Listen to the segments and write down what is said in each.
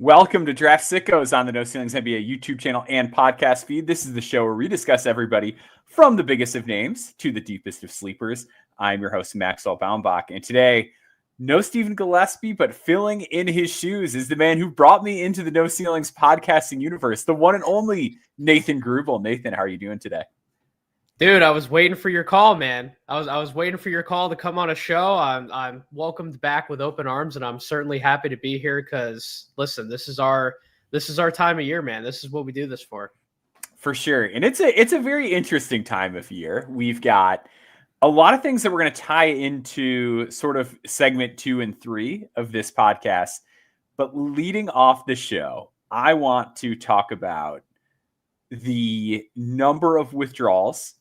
Welcome to Draft Sickos on the No Ceilings NBA YouTube channel and podcast feed. This is the show where we discuss everybody from the biggest of names to the deepest of sleepers. I'm your host, Maxwell Baumbach, and today, no Stephen Gillespie, but filling in his shoes is the man who brought me into the No Ceilings podcasting universe, the one and only Nathan Grubel. Nathan, how are you doing today? Dude, I was waiting for your call, man. I was waiting for your call to come on a show. I'm welcomed back with open arms, and I'm certainly happy to be here because listen, this is our time of year, man. This is what we do this for. For sure. And it's a very interesting time of year. We've got a lot of things that we're going to tie into sort of segment 2 and 3 of this podcast. But leading off the show, I want to talk about the number of withdrawals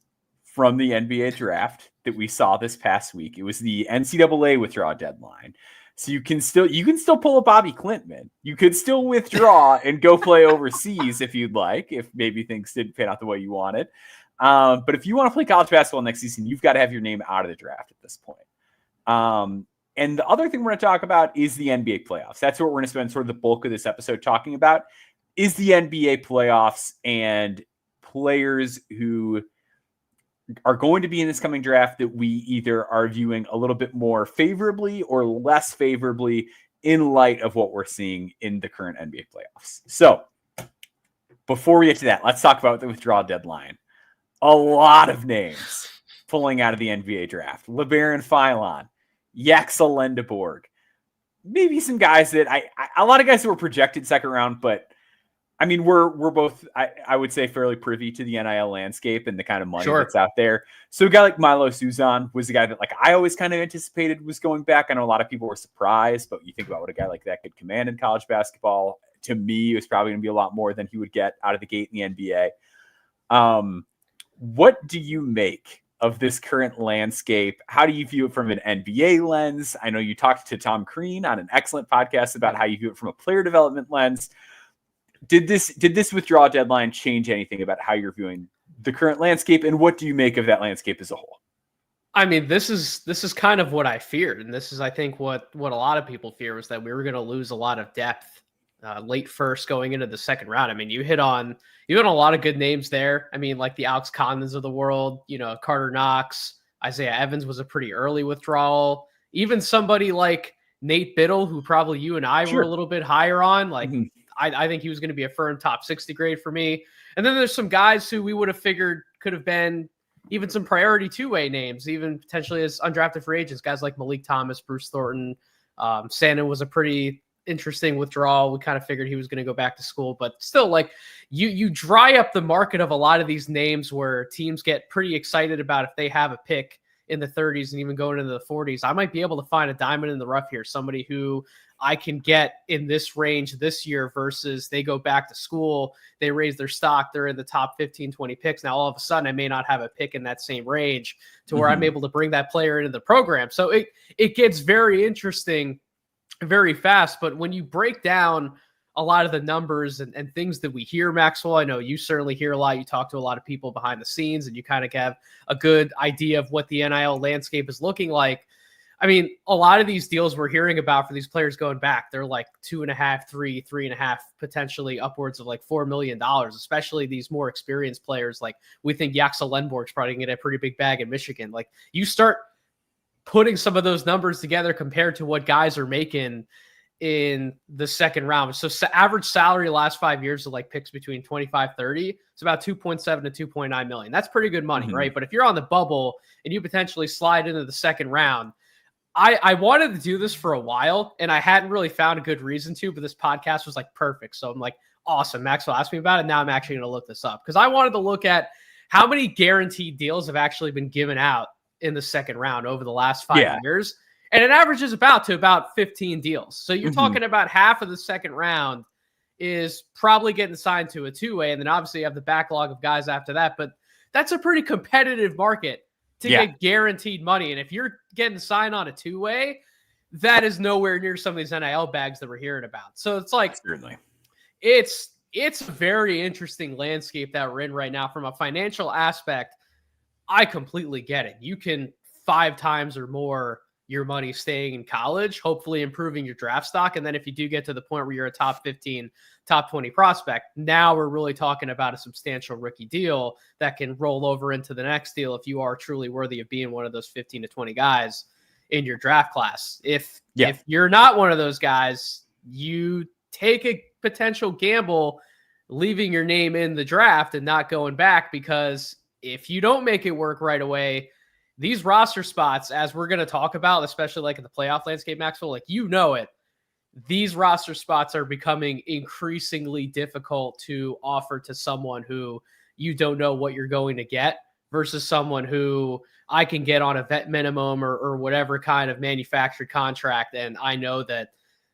from the NBA draft that we saw this past week. It was the NCAA withdrawal deadline. So you can still pull a Bobby Klintman. You could still withdraw and go play overseas if you'd like, if maybe things didn't pan out the way you wanted. But if you want to play college basketball next season, you've got to have your name out of the draft at this point. And the other thing we're going to talk about is the NBA playoffs. That's what we're going to spend sort of the bulk of this episode talking about, is the NBA playoffs and players who are going to be in this coming draft that we either are viewing a little bit more favorably or less favorably in light of what we're seeing in the current NBA playoffs. So before we get to that, let's talk about the withdrawal deadline. A lot of names pulling out of the NBA draft. LeBaron Philon, Yaxel Lendeborg, maybe some guys that a lot of guys that were projected second round, but I mean, we're both, I would say, fairly privy to the NIL landscape and the kind of money that's out there. So a guy like Milo Suzan was the guy that I always kind of anticipated was going back. I know a lot of people were surprised, but you think about what a guy like that could command in college basketball. To me, it was probably going to be a lot more than he would get out of the gate in the NBA. What do you make of this current landscape? How do you view it from an NBA lens? I know you talked to Tom Crean on an excellent podcast about how you view it from a player development lens. Did this withdrawal deadline change anything about how you're viewing the current landscape, and what do you make of that landscape as a whole? I mean, this is kind of what I feared, and this is, I think, what a lot of people fear was that we were going to lose a lot of depth late first going into the second round. I mean, you hit on a lot of good names there. I mean, like the Alex Condons of the world, Carter Knox, Isaiah Evans was a pretty early withdrawal. Even somebody like Nate Biddle, who probably you and I were a little bit higher on, I think he was going to be a firm top 60 grade for me. And then there's some guys who we would have figured could have been even some priority two-way names, even potentially as undrafted free agents, guys like Malik Thomas, Bruce Thornton. Sandin was a pretty interesting withdrawal. We kind of figured he was going to go back to school, but still, you dry up the market of a lot of these names where teams get pretty excited about if they have a pick in the 30s and even going into the 40s. I might be able to find a diamond in the rough here, somebody who I can get in this range this year versus they go back to school, they raise their stock, they're in the top 15, 20 picks. Now, all of a sudden, I may not have a pick in that same range to where I'm able to bring that player into the program. So it gets very interesting very fast. But when you break down a lot of the numbers and things that we hear, Maxwell, I know you certainly hear a lot. You talk to a lot of people behind the scenes and you kind of have a good idea of what the NIL landscape is looking like. I mean, a lot of these deals we're hearing about for these players going back, they're like 2.5, 3.5, potentially upwards of like $4 million, especially these more experienced players. Like we think Yaxel Lendeborg's probably going to get a pretty big bag in Michigan. Like you start putting some of those numbers together compared to what guys are making in the second round. So average salary last 5 years of like picks between 25, 30, it's about 2.7 to 2.9 million. That's pretty good money, right? But if you're on the bubble and you potentially slide into the second round, I wanted to do this for a while and I hadn't really found a good reason to, but this podcast was like perfect. So I'm like, awesome. Maxwell asked me about it. Now I'm actually going to look this up because I wanted to look at how many guaranteed deals have actually been given out in the second round over the last 5 years. And it averages about 15 deals. So you're talking about half of the second round is probably getting signed to a two-way. And then obviously you have the backlog of guys after that. But that's a pretty competitive market to get guaranteed money. And if you're getting signed on a two-way, that is nowhere near some of these NIL bags that we're hearing about. So it's like, certainly, it's a very interesting landscape that we're in right now from a financial aspect. I completely get it. You can 5 times or more your money staying in college, hopefully improving your draft stock. And then if you do get to the point where you're a top 15, top 20 prospect, now we're really talking about a substantial rookie deal that can roll over into the next deal if you are truly worthy of being one of those 15 to 20 guys in your draft class. If you're not one of those guys, you take a potential gamble leaving your name in the draft and not going back, because if you don't make it work right away, these roster spots, as we're going to talk about, especially like in the playoff landscape, Maxwell, like, you know it, these roster spots are becoming increasingly difficult to offer to someone who you don't know what you're going to get versus someone who I can get on a vet minimum or whatever kind of manufactured contract. And I know that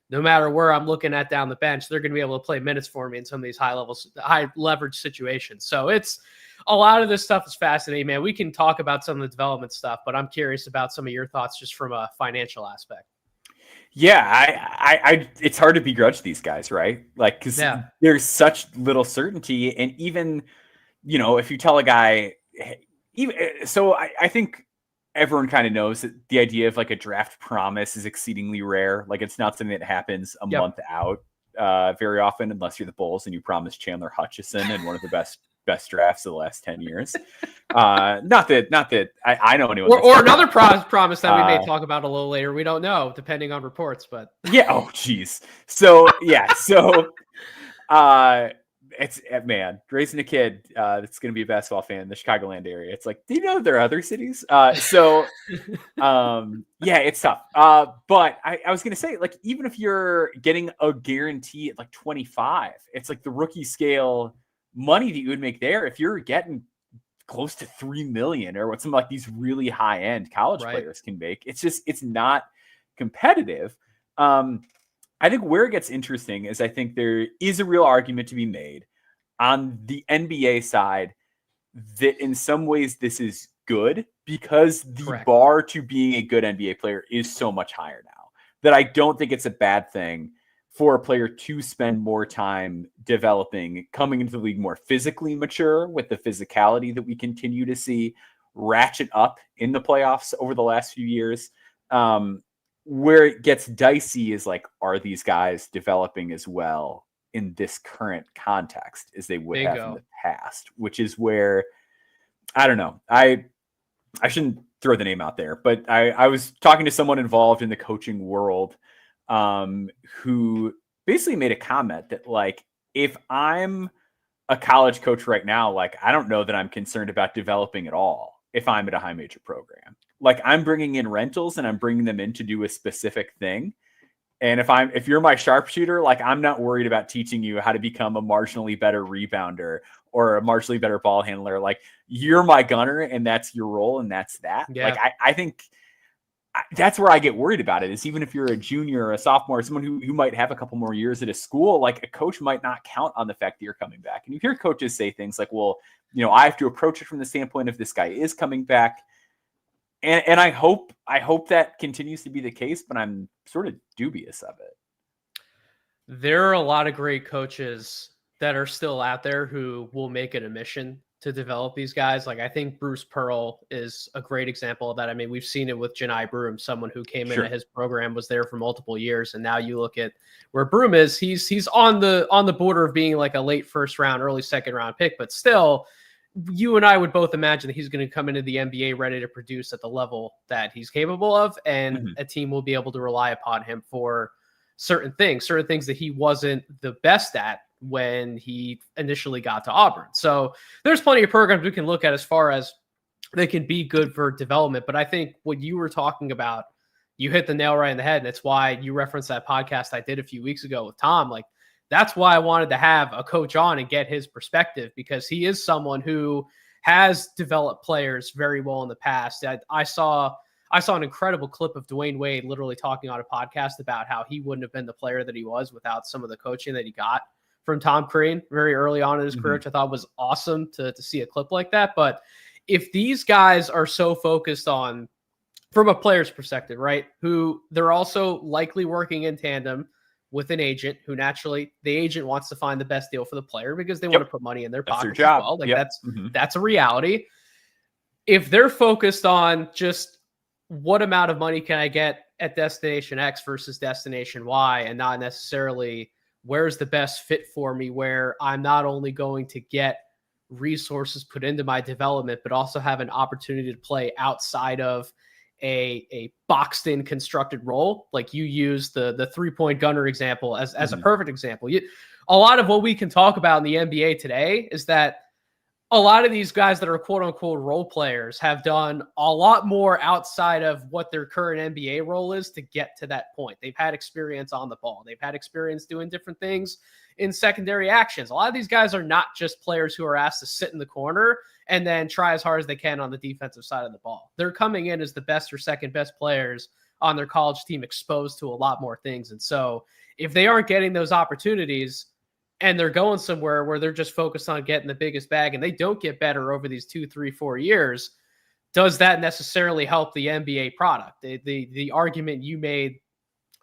no matter where I'm looking at down the bench, they're going to be able to play minutes for me in some of these high leverage situations. So it's a lot of this stuff is fascinating, man. We can talk about some of the development stuff, but I'm curious about some of your thoughts just from a financial aspect. Yeah, I it's hard to begrudge these guys, right? Like, because there's such little certainty. And even, if you tell a guy, I think everyone kind of knows that the idea of like a draft promise is exceedingly rare. Like, it's not something that happens a month out very often, unless you're the Bulls and you promise Chandler Hutchison and one of the best drafts of the last 10 years. Not that I know anyone. Or another promise that we may talk about a little later. We don't know, depending on reports, but yeah. Oh, geez. So yeah. It's man, raising a kid that's going to be a basketball fan in the Chicagoland area. It's like, do you know there are other cities? Yeah, it's tough. But I was going to say, like, even if you're getting a guarantee at like 25, it's like the rookie scale money that you would make there. If you're getting close to $3 million or what some like these really high end college players can make, it's not competitive. I think where it gets interesting is I think there is a real argument to be made on the NBA side that in some ways this is good because the bar to being a good NBA player is so much higher now that I don't think it's a bad thing for a player to spend more time developing, coming into the league more physically mature with the physicality that we continue to see ratchet up in the playoffs over the last few years. Where it gets dicey is like, are these guys developing as well in this current context as they would have in the past? Which is where, I don't know. I shouldn't throw the name out there, but I was talking to someone involved in the coaching world who basically made a comment that, like, if I'm a college coach right now, like, I don't know that I'm concerned about developing at all if I'm at a high major program. Like, I'm bringing in rentals and I'm bringing them in to do a specific thing. And if you're my sharpshooter, like, I'm not worried about teaching you how to become a marginally better rebounder or a marginally better ball handler. Like, you're my gunner and that's your role and that's that. Yeah. Like, I think that's where I get worried about it, is even if you're a junior or a sophomore, someone who might have a couple more years at a school, like, a coach might not count on the fact that you're coming back. And you hear coaches say things like, well, I have to approach it from the standpoint of this guy is coming back. And I hope that continues to be the case, but I'm sort of dubious of it. There are a lot of great coaches that are still out there who will make it a mission to develop these guys. Like, I think Bruce Pearl is a great example of that. I mean, we've seen it with Janai Broom, someone who came into his program, was there for multiple years. And now you look at where Broom is, he's on the border of being like a late first round, early second round pick, but still, you and I would both imagine that he's going to come into the NBA ready to produce at the level that he's capable of. And a team will be able to rely upon him for certain things that he wasn't the best at when he initially got to Auburn. So there's plenty of programs we can look at as far as they can be good for development. But I think what you were talking about, you hit the nail right in the head. And that's why you referenced that podcast I did a few weeks ago with Tom. Like, that's why I wanted to have a coach on and get his perspective, because he is someone who has developed players very well in the past. I saw an incredible clip of Dwayne Wade literally talking on a podcast about how he wouldn't have been the player that he was without some of the coaching that he got from Tom Crean very early on in his career, which I thought was awesome to see a clip like that. But if these guys are so focused on, from a player's perspective, right, who they're also likely working in tandem with an agent, who naturally the agent wants to find the best deal for the player because they want to put money in their pocket as well. Like, that's a reality. If they're focused on just what amount of money can I get at destination X versus destination Y, and not necessarily where's the best fit for me, where I'm not only going to get resources put into my development, but also have an opportunity to play outside of a boxed in constructed role. Like you use the 3-point gunner example as a perfect example. A lot of what we can talk about in the NBA today is that a lot of these guys that are quote unquote role players have done a lot more outside of what their current NBA role is to get to that point. They've had experience on the ball. They've had experience doing different things in secondary actions. A lot of these guys are not just players who are asked to sit in the corner and then try as hard as they can on the defensive side of the ball. They're coming in as the best or second best players on their college team, exposed to a lot more things. And so if they aren't getting those opportunities, and they're going somewhere where they're just focused on getting the biggest bag and they don't get better over these 2, 3, 4 years, does that necessarily help the NBA product? The argument you made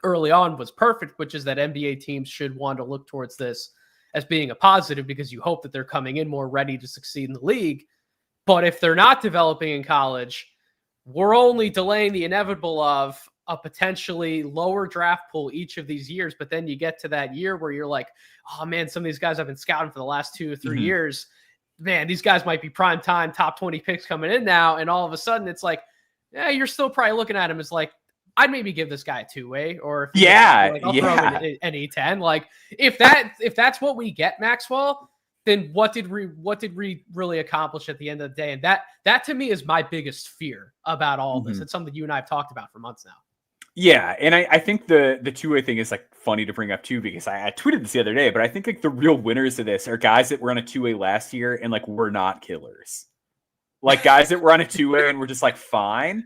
early on was perfect, which is that NBA teams should want to look towards this as being a positive because you hope that they're coming in more ready to succeed in the league. But if they're not developing in college, we're only delaying the inevitable of a potentially lower draft pool each of these years. But then you get to that year where you're like, oh man, some of these guys I've been scouting for the last 2 or 3 years, man, these guys might be prime time top 20 picks coming in now. And all of a sudden it's like, yeah, you're still probably looking at him as like, I'd maybe give this guy a 2-way, or if I'll throw him an E10. Like if that's what we get, Maxwell, then what did we really accomplish at the end of the day? And that to me is my biggest fear about all of this. It's something you and I have talked about for months now. Yeah, and I think the 2-way thing is like funny to bring up too, because I tweeted this the other day, but I think like the real winners of this are guys that were on a 2-way last year and like we're not killers. Like guys that were on a 2-way and we're just like fine.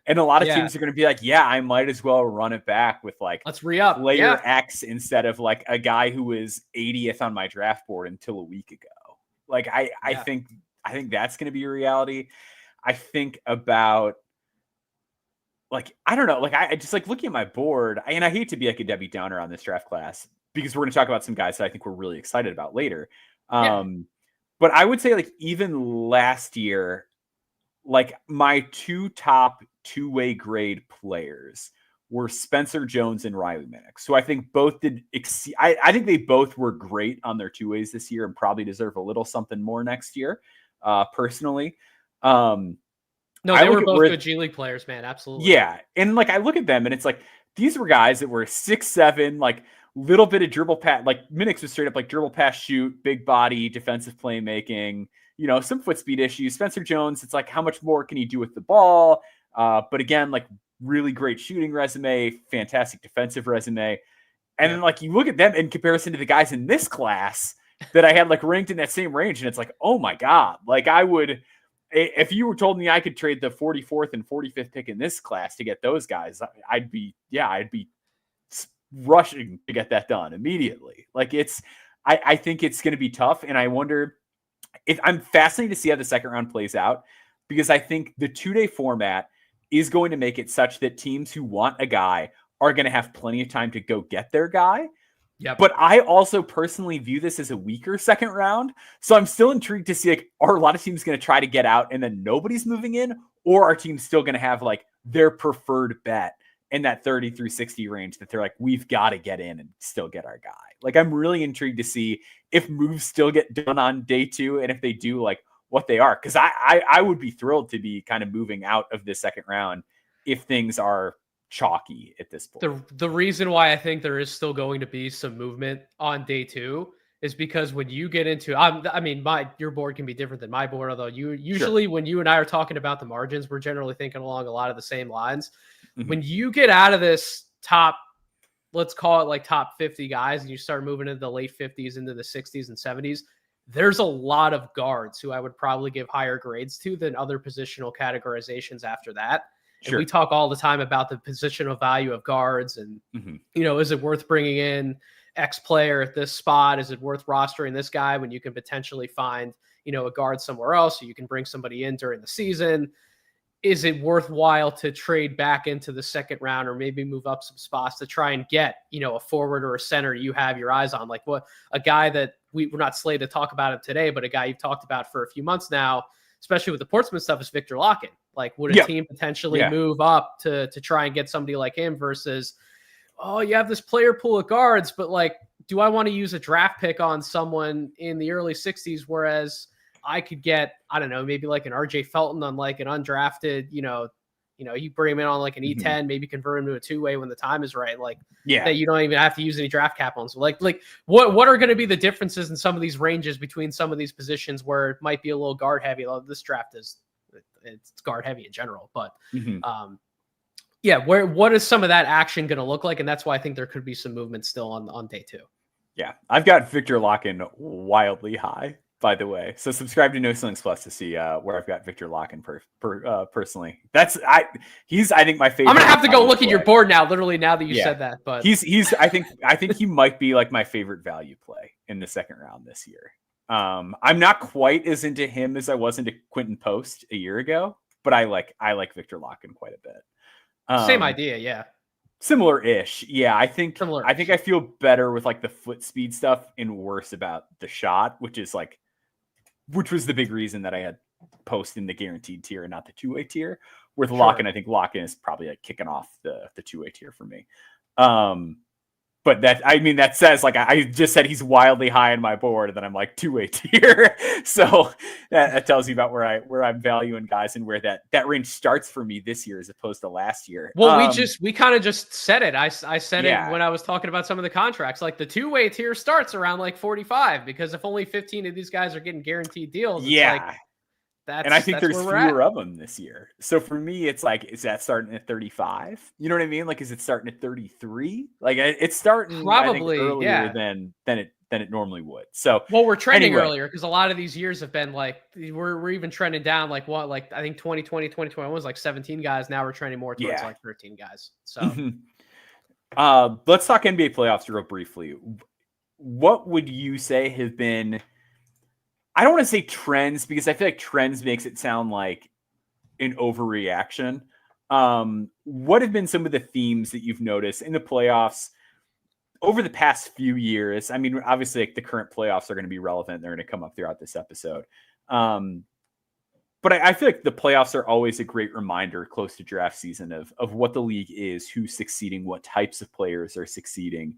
And a lot of teams are going to be like, yeah, I might as well run it back with like let's re-up player X instead of like a guy who was 80th on my draft board until a week ago. Like I think that's going to be a reality. I think about like, I don't know, like I just like looking at my board, and I hate to be like a Debbie Downer on this draft class because we're going to talk about some guys that I think we're really excited about later. But I would say like even last year, like my 2 top 2-way grade players were Spencer Jones and Riley Minnick. So I think both did exceed. I think they both were great on their 2-ways this year and probably deserve a little something more next year. Personally, no, they were both good G League players, man. Absolutely. Yeah, and like I look at them and it's like these were guys that were 6'7", like little bit of dribble pass. Like Minnick was straight up like dribble pass shoot, big body, defensive playmaking. You know, some foot speed issues. Spencer Jones, it's like how much more can he do with the ball? But again, like really great shooting resume, fantastic defensive resume. And then like you look at them in comparison to the guys in this class that I had like ranked in that same range. And it's like, oh my God, like I would, if you were told me I could trade the 44th and 45th pick in this class to get those guys, I'd be rushing to get that done immediately. Like I think it's going to be tough. And I wonder if I'm fascinated to see how the second round plays out, because I think the 2-day format is going to make it such that teams who want a guy are going to have plenty of time to go get their guy. Yep. But I also personally view this as a weaker second round. So I'm still intrigued to see, like, are a lot of teams going to try to get out and then nobody's moving in? Or are teams still going to have like their preferred bet in that 30 through 60 range that they're like, we've got to get in and still get our guy? Like, I'm really intrigued to see if moves still get done on day 2. And if they do, like what they are. Cause I would be thrilled to be kind of moving out of this second round if things are chalky at this point. The reason why I think there is still going to be some movement on day 2 is because when you get into, I mean, your board can be different than my board, although usually when you and I are talking about the margins, we're generally thinking along a lot of the same lines. Mm-hmm. When you get out of this top, let's call it like top 50 guys, and you start moving into the late 50s, into the 60s and 70s, there's a lot of guards who I would probably give higher grades to than other positional categorizations after that. And we talk all the time about the positional value of guards and, you know, is it worth bringing in X player at this spot? Is it worth rostering this guy when you can potentially find, you know, a guard somewhere else, so you can bring somebody in during the season? Is it worthwhile to trade back into the second round or maybe move up some spots to try and get, you know, a forward or a center you have your eyes on? Like what a guy that we're not slated to talk about him today, but a guy you've talked about for a few months now, especially with the Portsmouth stuff, is Victor Locken. Like, would a team potentially move up to try and get somebody like him versus, oh, you have this player pool of guards, but like, do I want to use a draft pick on someone in the early 60s, whereas I could get, I don't know, maybe like an RJ Felton on like an undrafted, you bring him in on like an E10, maybe convert him to a two-way when the time is right. Like, that you don't even have to use any draft cap on. So like what are going to be the differences in some of these ranges between some of these positions where it might be a little guard heavy? This draft it's guard heavy in general, but what is some of that action going to look like? And that's why I think there could be some movement still on day 2. Yeah, I've got Victor Locken wildly high, by the way. So subscribe to No Ceilings Plus to see where I've got Victor Locken personally. He's I think my favorite. I'm gonna have to go look at your board now. Literally now that you said that, but he's I think he might be like my favorite value play in the second round this year. I'm not quite as into him as I was into Quentin Post a year ago, but I like Victor Locken quite a bit. Same idea, yeah. Similar-ish. Yeah, I think I feel better with like the foot speed stuff and worse about the shot, which was the big reason that I had Post in the guaranteed tier and not the two-way tier. With Locken, I think Locken is probably like kicking off the two-way tier for me. But that says, like, I just said he's wildly high on my board, and then I'm like two-way tier. So that tells you about where I'm valuing guys and where that range starts for me this year as opposed to last year. Well, we kind of just said it. I said it when I was talking about some of the contracts. Like, the two-way tier starts around like 45, because if only 15 of these guys are getting guaranteed deals, it's like, and I think there's fewer of them this year. So for me, it's like, is that starting at 35? You know what I mean? Like, is it starting at 33? Like, it's starting probably earlier than it normally would. So, well, we're trending earlier because a lot of these years have been like, we're even trending down. Like I think 2020, 2021 was like 17 guys. Now we're trending more towards like 13 guys. So, let's talk NBA playoffs real briefly. What would you say have been? I don't want to say trends, because I feel like trends makes it sound like an overreaction. What have been some of the themes that you've noticed in the playoffs over the past few years? I mean, obviously, like, the current playoffs are going to be relevant. They're going to come up throughout this episode. But I feel like the playoffs are always a great reminder close to draft season of what the league is, who's succeeding, what types of players are succeeding,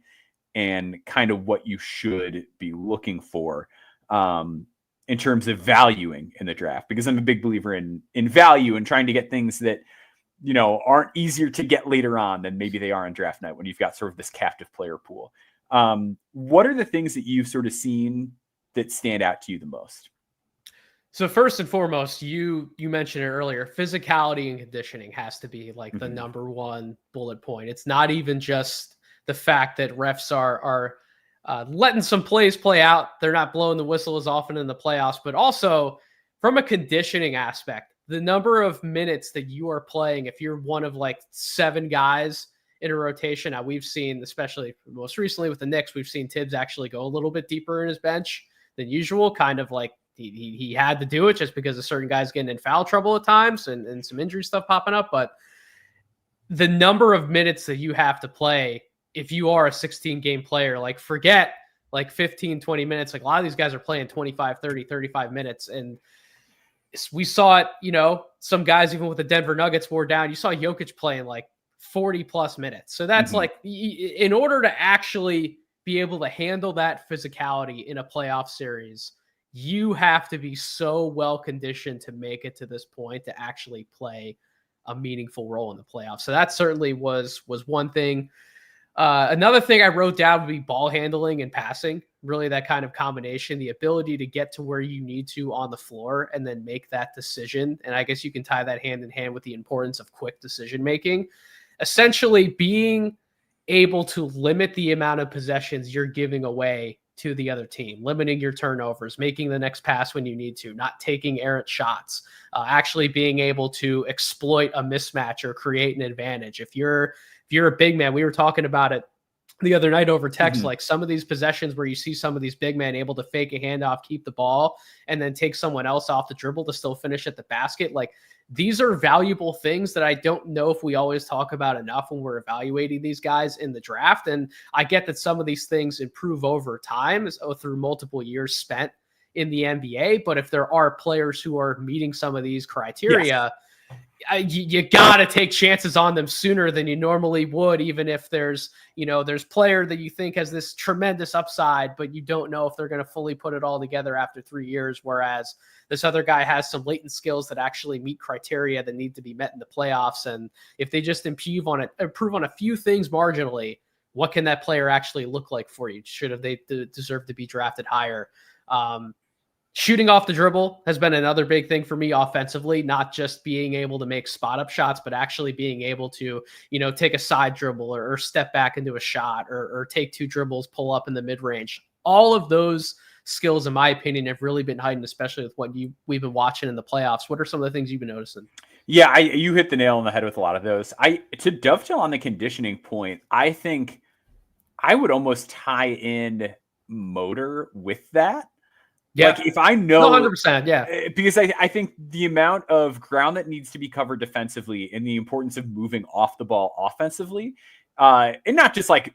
and kind of what you should be looking for. In terms of valuing in the draft, because I'm a big believer in value and trying to get things that, aren't easier to get later on than maybe they are on draft night when you've got sort of this captive player pool. What are the things that you've sort of seen that stand out to you the most? So first and foremost, you mentioned it earlier, physicality and conditioning has to be like the number one bullet point. It's not even just the fact that refs are letting some plays play out. They're not blowing the whistle as often in the playoffs, but also from a conditioning aspect, the number of minutes that you are playing, if you're one of like 7 guys in a rotation. Now, we've seen, especially most recently with the Knicks, we've seen Tibbs actually go a little bit deeper in his bench than usual, kind of like he had to do it just because of certain guys getting in foul trouble at times and some injury stuff popping up. But the number of minutes that you have to play if you are a 16-game player, like, forget like 15, 20 minutes. Like, a lot of these guys are playing 25, 30, 35 minutes. And we saw it, some guys, even with the Denver Nuggets wore down, you saw Jokic playing like 40 plus minutes. So that's like, in order to actually be able to handle that physicality in a playoff series, you have to be so well conditioned to make it to this point to actually play a meaningful role in the playoffs. So that certainly was one thing. Another thing I wrote down would be ball handling and passing, really that kind of combination, the ability to get to where you need to on the floor and then make that decision. And I guess you can tie that hand in hand with the importance of quick decision-making, essentially being able to limit the amount of possessions you're giving away to the other team, limiting your turnovers, making the next pass when you need to, not taking errant shots, actually being able to exploit a mismatch or create an advantage. If you're a big man, we were talking about it the other night over text, like some of these possessions where you see some of these big men able to fake a handoff, keep the ball, and then take someone else off the dribble to still finish at the basket. Like, these are valuable things that I don't know if we always talk about enough when we're evaluating these guys in the draft. And I get that some of these things improve over time through multiple years spent in the NBA. But if there are players who are meeting some of these criteria, you got to take chances on them sooner than you normally would, even if there's player that you think has this tremendous upside, but you don't know if they're going to fully put it all together after 3 years. Whereas this other guy has some latent skills that actually meet criteria that need to be met in the playoffs. And if they just improve on a few things marginally, what can that player actually look like for you? Should they deserve to be drafted higher? Shooting off the dribble has been another big thing for me offensively, not just being able to make spot up shots, but actually being able to, take a side dribble or step back into a shot or take 2 dribbles, pull up in the mid range. All of those skills, in my opinion, have really been heightened, especially with what we've been watching in the playoffs. What are some of the things you've been noticing? Yeah, you hit the nail on the head with a lot of those. To dovetail on the conditioning point, I think I would almost tie in motor with that. Yeah. Like if I know 100%, yeah. Because I think the amount of ground that needs to be covered defensively and the importance of moving off the ball offensively, and not just like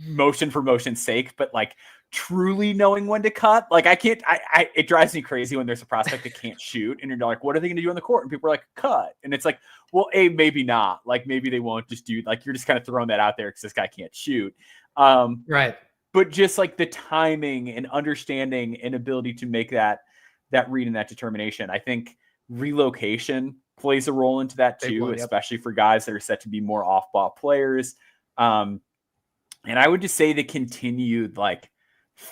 motion for motion's sake, but like truly knowing when to cut. Like it drives me crazy when there's a prospect that can't shoot and you're like, what are they going to do on the court? And people are like, cut. And it's like, well, maybe not. Like maybe they won't just do, like, you're just kind of throwing that out there because this guy can't shoot. Right. But just like the timing and understanding and ability to make that read and that determination. I think relocation plays a role into that too, especially for guys that are set to be more off-ball players. And I would just say the continued like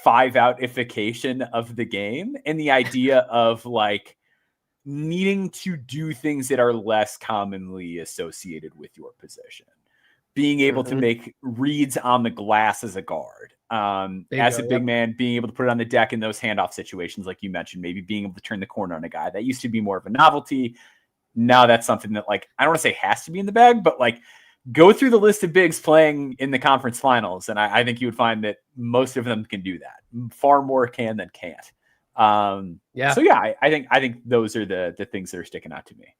5-out-ification of the game and the idea of like needing to do things that are less commonly associated with your position. Being able to make reads on the glass as a guard, as a big man, being able to put it on the deck in those handoff situations, like you mentioned, maybe being able to turn the corner on a guy. That used to be more of a novelty. Now that's something that, like, I don't want to say has to be in the bag, but like go through the list of bigs playing in the conference finals, and I think you would find that most of them can do that. Far more can than can't. So yeah, I think those are the things that are sticking out to me.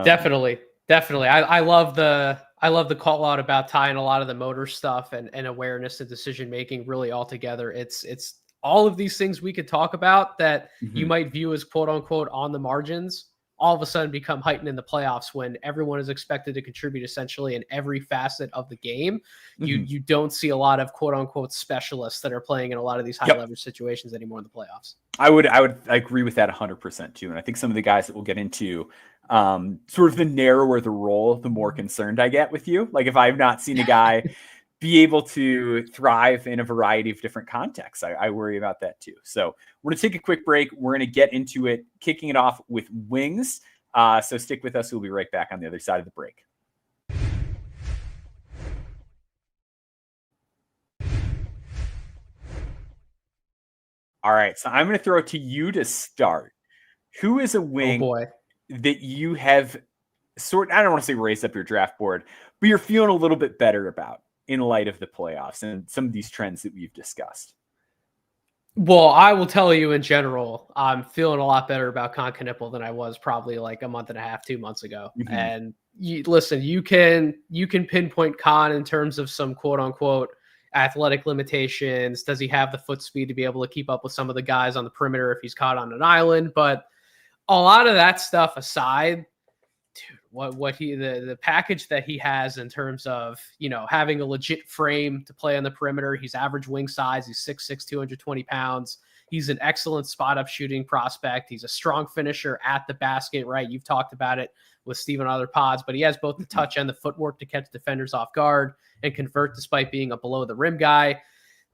Definitely. I love the call out about tying a lot of the motor stuff and awareness and decision making really all together. It's all of these things we could talk about that you might view as quote unquote on the margins, all of a sudden become heightened in the playoffs when everyone is expected to contribute essentially in every facet of the game. You don't see a lot of quote unquote specialists that are playing in a lot of these high leverage situations anymore in the playoffs. I would agree with that 100% too. And I think some of the guys that we'll get into, sort of the narrower the role, the more concerned I get with you. Like if I've not seen a guy be able to thrive in a variety of different contexts, I worry about that too. So we're going to take a quick break. We're going to get into it, kicking it off with wings. So stick with us. We'll be right back on the other side of the break. All right. So I'm going to throw it to you to start. Who is a wing that you have I don't want to say raised up your draft board, but you're feeling a little bit better about in light of the playoffs and some of these trends that we've discussed? Well, I will tell you in general, I'm feeling a lot better about Knippel than I was probably like a month and a half, 2 months ago. And listen, you can pinpoint Con in terms of some quote unquote athletic limitations. Does he have the foot speed to be able to keep up with some of the guys on the perimeter if he's caught on an island? But a lot of that stuff aside, dude, the package that he has in terms of, having a legit frame to play on the perimeter. He's average wing size. He's 6'6", 220 pounds. He's an excellent spot up shooting prospect. He's a strong finisher at the basket, right? You've talked about it with Steve on other pods, but he has both the touch and the footwork to catch defenders off guard and convert despite being a below the rim guy.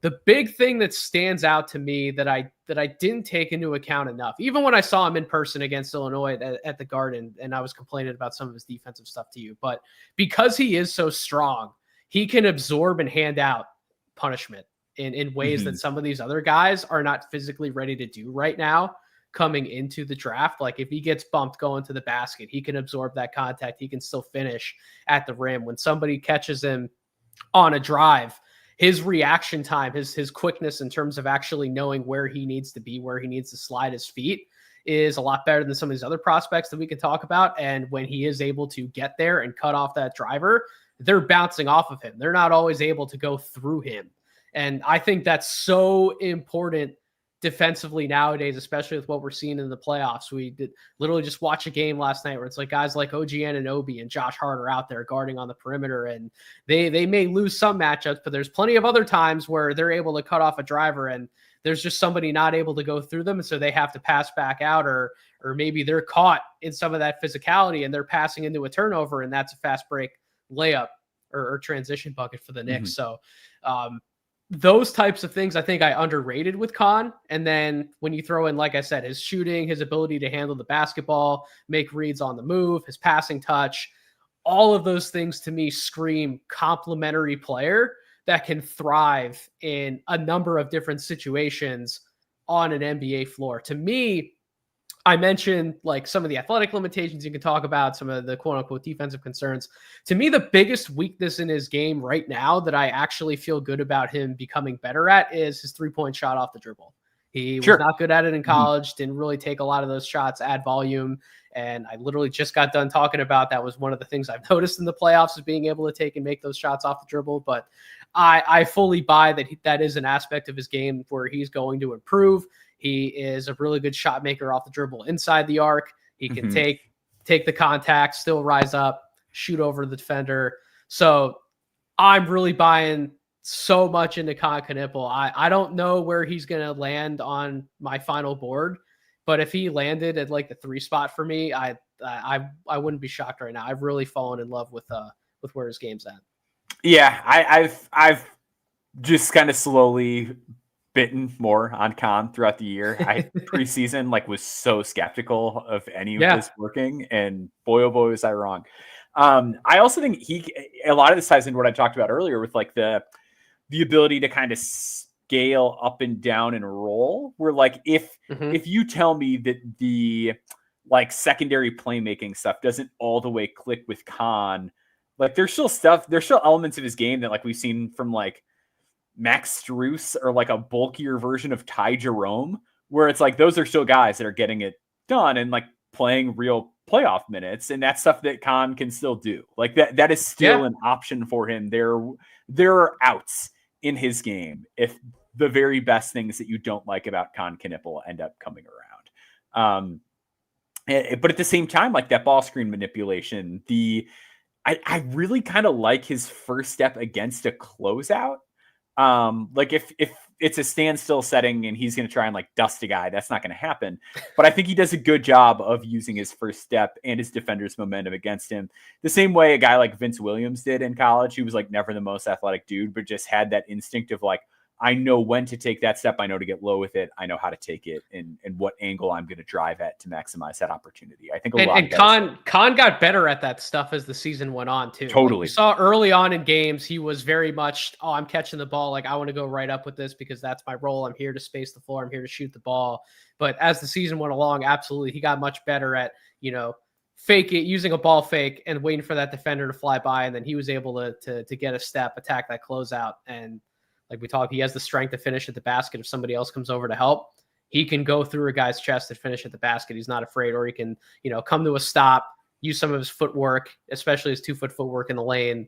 The big thing that stands out to me that I didn't take into account enough, even when I saw him in person against Illinois at the Garden, and I was complaining about some of his defensive stuff to you, but because he is so strong, he can absorb and hand out punishment in ways that some of these other guys are not physically ready to do right now coming into the draft. Like if he gets bumped going to the basket, he can absorb that contact. He can still finish at the rim. When somebody catches him on a drive, his reaction time, his quickness in terms of actually knowing where he needs to be, where he needs to slide his feet is a lot better than some of these other prospects that we can talk about. And when he is able to get there and cut off that driver, they're bouncing off of him. They're not always able to go through him. And I think that's so important defensively nowadays, especially with what we're seeing in the playoffs. We did literally just watch a game last night where it's like guys like OG Anunoby and Josh Hart are out there guarding on the perimeter, and they may lose some matchups, but there's plenty of other times where they're able to cut off a driver and there's just somebody not able to go through them. And so they have to pass back out, or maybe they're caught in some of that physicality and they're passing into a turnover, and that's a fast break layup or transition bucket for the Knicks. So those types of things I think I underrated with Khan. And then when you throw in, like I said, his shooting, his ability to handle the basketball, make reads on the move, his passing touch, all of those things to me scream complementary player that can thrive in a number of different situations on an NBA floor. To me, I mentioned like some of the athletic limitations you can talk about, some of the quote unquote defensive concerns. To me, the biggest weakness in his game right now that I actually feel good about him becoming better at is his 3-point shot off the dribble. He was not good at it in college, didn't really take a lot of those shots, add volume. And I literally just got done talking about that was one of the things I've noticed in the playoffs is being able to take and make those shots off the dribble. But I fully buy that that is an aspect of his game where he's going to improve. He is a really good shot maker off the dribble inside the arc. He can take the contact, still rise up, shoot over the defender. So I'm really buying so much into Con Knipple. I don't know where he's going to land on my final board, but if he landed at like the 3 spot for me, I wouldn't be shocked right now. I've really fallen in love with where his game's at. Yeah, I've just kind of slowly bitten more on Khan throughout the year. I preseason was so skeptical of any of this working, and boy oh boy was I wrong. I also think a lot of this ties into what I talked about earlier with the ability to kind of scale up and down and roll. Where if you tell me that the secondary playmaking stuff doesn't all the way click with Khan, there's still elements of his game that we've seen from Max Strus or a bulkier version of Ty Jerome, where it's those are still guys that are getting it done and playing real playoff minutes, and that's stuff that Khan can still do. That is still an option for him. There are outs in his game if the very best things that you don't like about Con Knipple end up coming around. But at the same time, that ball screen manipulation, I really kind of like his first step against a closeout. If it's a standstill setting and he's going to try and dust a guy, that's not going to happen. But I think he does a good job of using his first step and his defender's momentum against him. The same way a guy like Vince Williams did in college. He was never the most athletic dude, but just had that instinct of I know when to take that step. I know to get low with it. I know how to take it and what angle I'm going to drive at to maximize that opportunity. I think Khan got better at that stuff as the season went on too. Totally. You saw early on in games, he was very much, I'm catching the ball. I want to go right up with this because that's my role. I'm here to space the floor. I'm here to shoot the ball. But as the season went along, absolutely, he got much better at, fake it, using a ball fake and waiting for that defender to fly by. And then he was able to get a step, attack that closeout. And he has the strength to finish at the basket. If somebody else comes over to help, he can go through a guy's chest and finish at the basket. He's not afraid, or he can, come to a stop, use some of his footwork, especially his 2-foot footwork in the lane,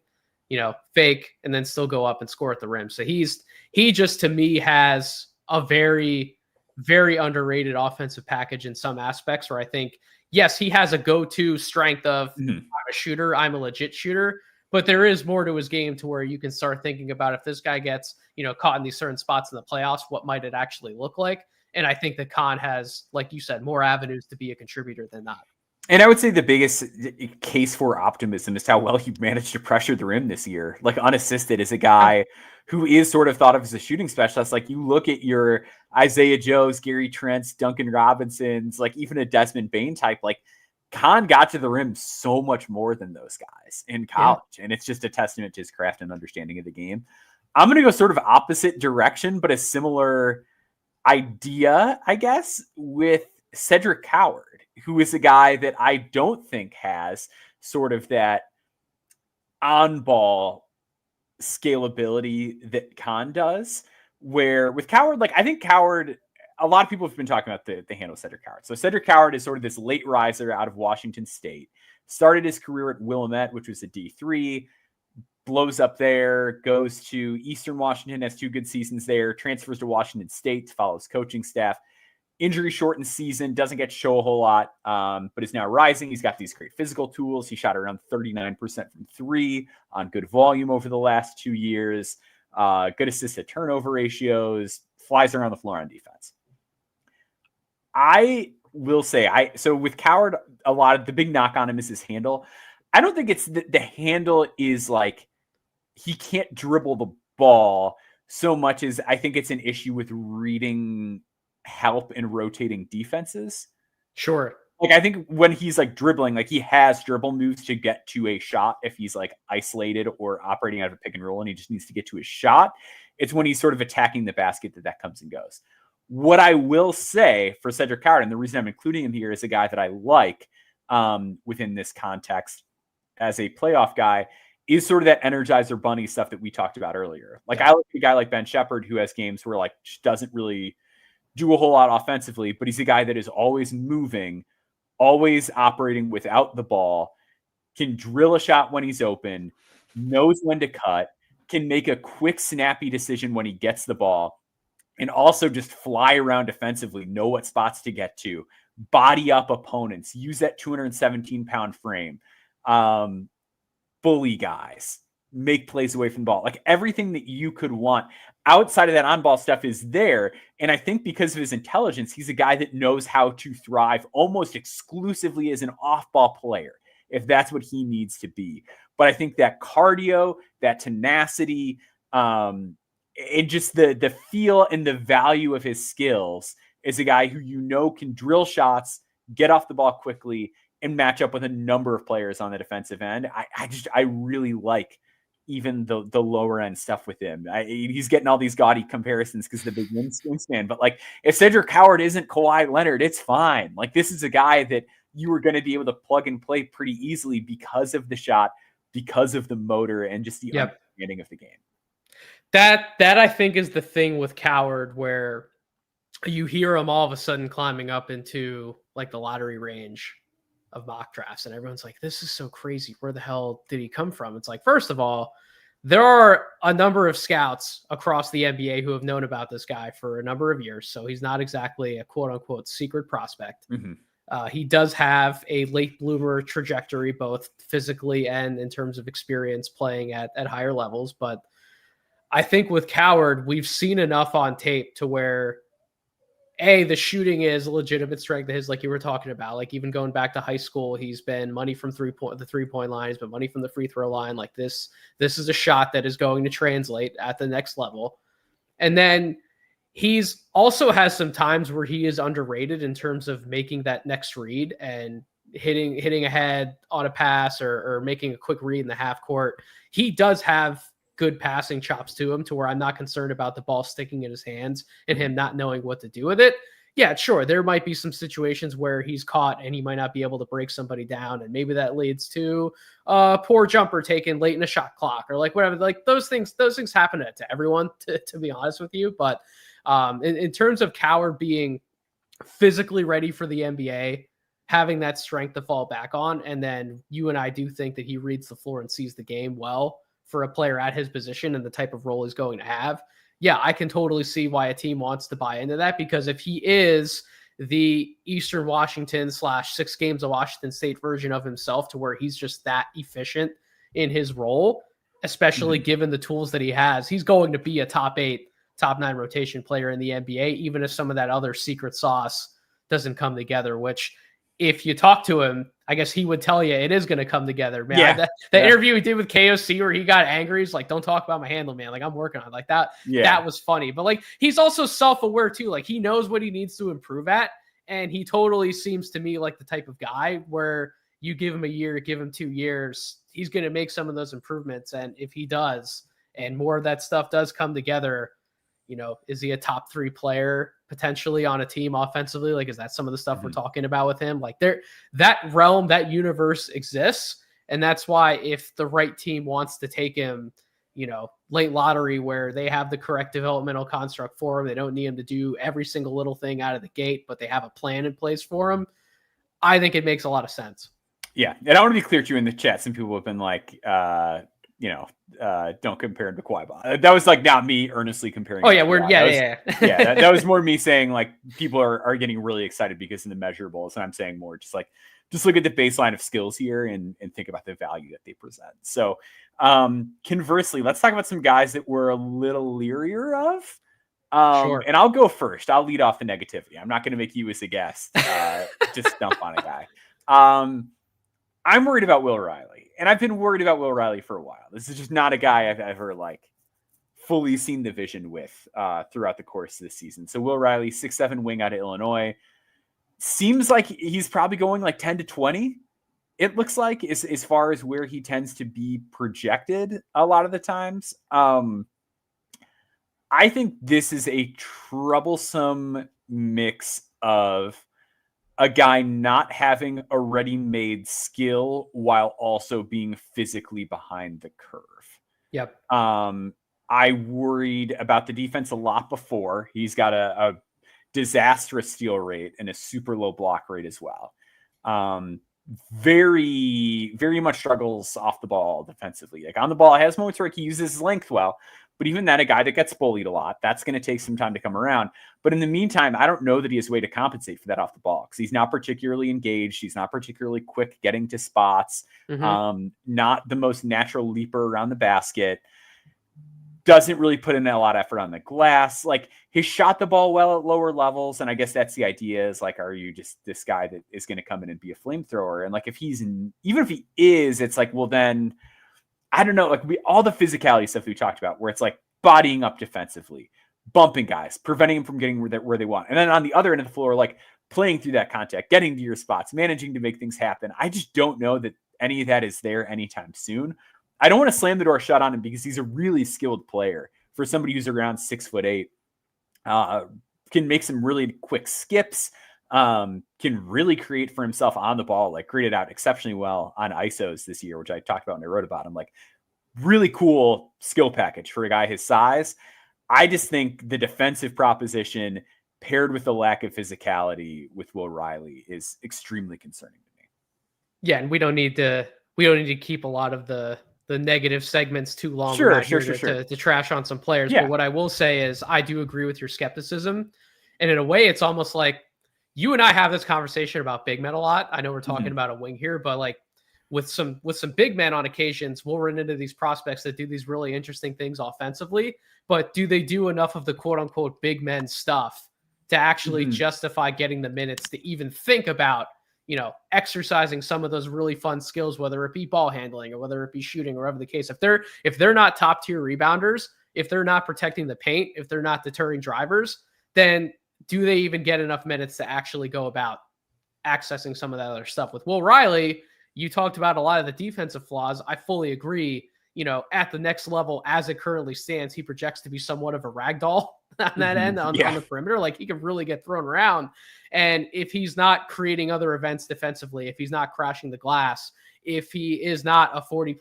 fake, and then still go up and score at the rim. So he just, to me, has a very, very underrated offensive package in some aspects where I think, yes, he has a go-to strength of I'm a shooter, I'm a legit shooter. But there is more to his game to where you can start thinking about if this guy gets, caught in these certain spots in the playoffs, what might it actually look like? And I think that Khan has, like you said, more avenues to be a contributor than not. And I would say the biggest case for optimism is how well he managed to pressure the rim this year. Unassisted as a guy who is sort of thought of as a shooting specialist. You look at your Isaiah Joes, Gary Trents, Duncan Robinsons, even a Desmond Bain type, Khan got to the rim so much more than those guys in college. And it's just a testament to his craft and understanding of the game. I'm going to go sort of opposite direction, but a similar idea, I guess, with Cedric Coward, who is a guy that I don't think has sort of that on-ball scalability that Khan does, where with Coward, I think Coward, a lot of people have been talking about the handle of Cedric Coward. So Cedric Coward is sort of this late riser out of Washington State, started his career at Willamette, which was a D3, blows up there, goes to Eastern Washington, has 2 good seasons there, transfers to Washington State to follow his coaching staff. Injury shortened season, doesn't get to show a whole lot, but is now rising. He's got these great physical tools. He shot around 39% from 3 on good volume over the last 2 years. Good assist to turnover ratios, flies around the floor on defense. I will say, so with Coward, a lot of the big knock on him is his handle. I don't think it's the handle is like he can't dribble the ball so much as I think it's an issue with reading help and rotating defenses. Sure. Like I think when he's like dribbling, like he has dribble moves to get to a shot if he's like isolated or operating out of a pick and roll and he just needs to get to his shot. It's when he's sort of attacking the basket that comes and goes. What I will say for Cedric Coward, and the reason I'm including him here is a guy that I like within this context as a playoff guy, is sort of that Energizer Bunny stuff that we talked about earlier. Like I like a guy like Ben Shepherd who has games where like just doesn't really do a whole lot offensively, but he's a guy that is always moving, always operating without the ball, can drill a shot when he's open, knows when to cut, can make a quick, snappy decision when he gets the ball, and also just fly around defensively, know what spots to get to, body up opponents, use that 217-pound frame, bully guys, make plays away from the ball. Like everything that you could want outside of that on-ball stuff is there. And I think because of his intelligence, he's a guy that knows how to thrive almost exclusively as an off-ball player, if that's what he needs to be. But I think that cardio, that tenacity, and just the feel and the value of his skills is a guy who you know can drill shots, get off the ball quickly, and match up with a number of players on the defensive end. I really like even the lower end stuff with him. He's getting all these gaudy comparisons because the big wingspan. But like, if Cedric Coward isn't Kawhi Leonard, it's fine. Like, this is a guy that you were going to be able to plug and play pretty easily because of the shot, because of the motor, and just the understanding of the game. That I think is the thing with Coward, where you hear him all of a sudden climbing up into like the lottery range of mock drafts, and everyone's like, this is so crazy. Where the hell did he come from? It's like, first of all, there are a number of scouts across the NBA who have known about this guy for a number of years, so he's not exactly a quote-unquote secret prospect. He does have a late bloomer trajectory, both physically and in terms of experience playing at higher levels. But I think with Coward, we've seen enough on tape to where the shooting is a legitimate strength of his, like you were talking about. Like, even going back to high school, he's been money from the 3-point line, he's been money from the free throw line. Like, this is a shot that is going to translate at the next level. And then he's also has some times where he is underrated in terms of making that next read and hitting ahead on a pass or making a quick read in the half court. He does have good passing chops to him, to where I'm not concerned about the ball sticking in his hands and him not knowing what to do with it. Yeah, sure, there might be some situations where he's caught and he might not be able to break somebody down, and maybe that leads to a poor jumper taken late in a shot clock or like whatever. Like, those things happen to everyone, to be honest with you. But in terms of Coward being physically ready for the NBA, having that strength to fall back on, and then you and I do think that he reads the floor and sees the game well for a player at his position and the type of role he's going to have. Yeah, I can totally see why a team wants to buy into that, because if he is the Eastern Washington / 6 games of Washington State version of himself, to where he's just that efficient in his role, especially given the tools that he has, he's going to be a top 8, top 9 rotation player in the NBA, even if some of that other secret sauce doesn't come together, which, if you talk to him, I guess he would tell you it is going to come together, man. Yeah. The interview he did with KOC where he got angry, he's like, don't talk about my handle, man. Like, I'm working on it. Like, that. Yeah. That was funny. But like, he's also self-aware too. Like, he knows what he needs to improve at. And he totally seems to me like the type of guy where you give him a year, give him 2 years, he's going to make some of those improvements. And if he does, and more of that stuff does come together, is he a top 3 player potentially on a team offensively? Like, is that some of the stuff we're talking about with him? Like, that realm, that universe exists. And that's why, if the right team wants to take him, late lottery, where they have the correct developmental construct for him, they don't need him to do every single little thing out of the gate, but they have a plan in place for him, I think it makes a lot of sense. Yeah. And I want to be clear to you in the chat. Some people have been like, don't compare him to Kawhi. That was like not me earnestly comparing. Oh yeah, that was more me saying like people are getting really excited because of the measurables, and I'm saying more just look at the baseline of skills here and think about the value that they present. So conversely, let's talk about some guys that we're a little learier of. Sure. And I'll go first. I'll lead off the negativity. I'm not going to make you as a guest just dump on a guy. I'm worried about Will Riley, and I've been worried about Will Riley for a while. This is just not a guy I've ever fully seen the vision with throughout the course of the season. So Will Riley, 6'7" wing out of Illinois, seems like he's probably going 10 to 20. It looks like as far as where he tends to be projected a lot of the times. I think this is a troublesome mix of a guy not having a ready-made skill while also being physically behind the curve. Yep. I worried about the defense a lot before. He's got a disastrous steal rate and a super low block rate as well. Very, very much struggles off the ball defensively. On the ball, it has moments where he uses his length well, but even that, a guy that gets bullied a lot, that's going to take some time to come around. But in the meantime, I don't know that he has a way to compensate for that off the ball because he's not particularly engaged. He's not particularly quick getting to spots. Not the most natural leaper around the basket. Doesn't really put in a lot of effort on the glass. He shot the ball well at lower levels. And I guess that's the idea is are you just this guy that is going to come in and be a flamethrower? And even if he is, it's well, then I don't know, all the physicality stuff we talked about where it's bodying up defensively, bumping guys, preventing them from getting where they want. And then on the other end of the floor, playing through that contact, getting to your spots, managing to make things happen. I just don't know that any of that is there anytime soon. I don't want to slam the door shut on him because he's a really skilled player for somebody who's around 6'8", can make some really quick skips, can really create for himself on the ball, created out exceptionally well on ISOs this year, which I talked about when I wrote about him. Really cool skill package for a guy his size. I just think the defensive proposition paired with the lack of physicality with Will Riley is extremely concerning to me. Yeah, and we don't need to keep a lot of the negative segments too long. Sure. To trash on some players. Yeah. But what I will say is I do agree with your skepticism. And in a way, it's almost like you and I have this conversation about big men a lot. I know we're talking about a wing here, but with some big men on occasions, we'll run into these prospects that do these really interesting things offensively, but do they do enough of the quote unquote big men stuff to actually justify getting the minutes to even think about, exercising some of those really fun skills, whether it be ball handling or whether it be shooting or whatever the case. If they're not top tier rebounders, if they're not protecting the paint, if they're not deterring drivers, then do they even get enough minutes to actually go about accessing some of that other stuff? With Will Riley, you talked about a lot of the defensive flaws. I fully agree. At the next level, as it currently stands, he projects to be somewhat of a ragdoll on that end on the perimeter. He can really get thrown around. And if he's not creating other events defensively, if he's not crashing the glass, if he is not a 40+%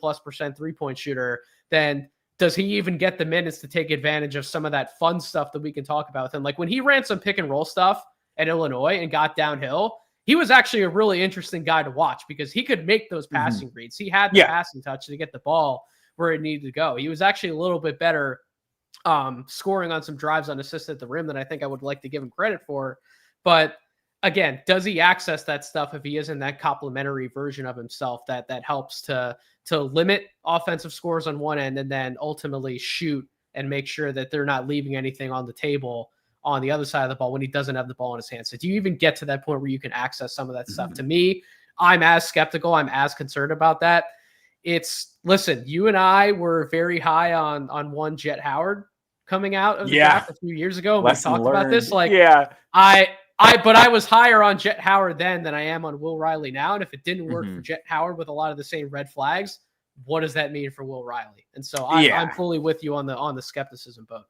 3-point shooter, then does he even get the minutes to take advantage of some of that fun stuff that we can talk about with him? When he ran some pick and roll stuff at Illinois and got downhill, he was actually a really interesting guy to watch because he could make those passing reads. He had the passing touch to get the ball where it needed to go. He was actually a little bit better scoring on some drives unassisted at the rim than I think I would like to give him credit for. But again, does he access that stuff if he isn't that complementary version of himself that helps to limit offensive scores on one end and then ultimately shoot and make sure that they're not leaving anything on the table on the other side of the ball when he doesn't have the ball in his hands? So do you even get to that point where you can access some of that stuff? To me, I'm as skeptical. I'm as concerned about that. Listen, you and I were very high on one Jet Howard coming out of the draft a few years ago. We talked about this. But I was higher on Jet Howard then than I am on Will Riley now. And if it didn't work for Jet Howard with a lot of the same red flags, what does that mean for Will Riley? And so I'm fully with you on the skepticism boat.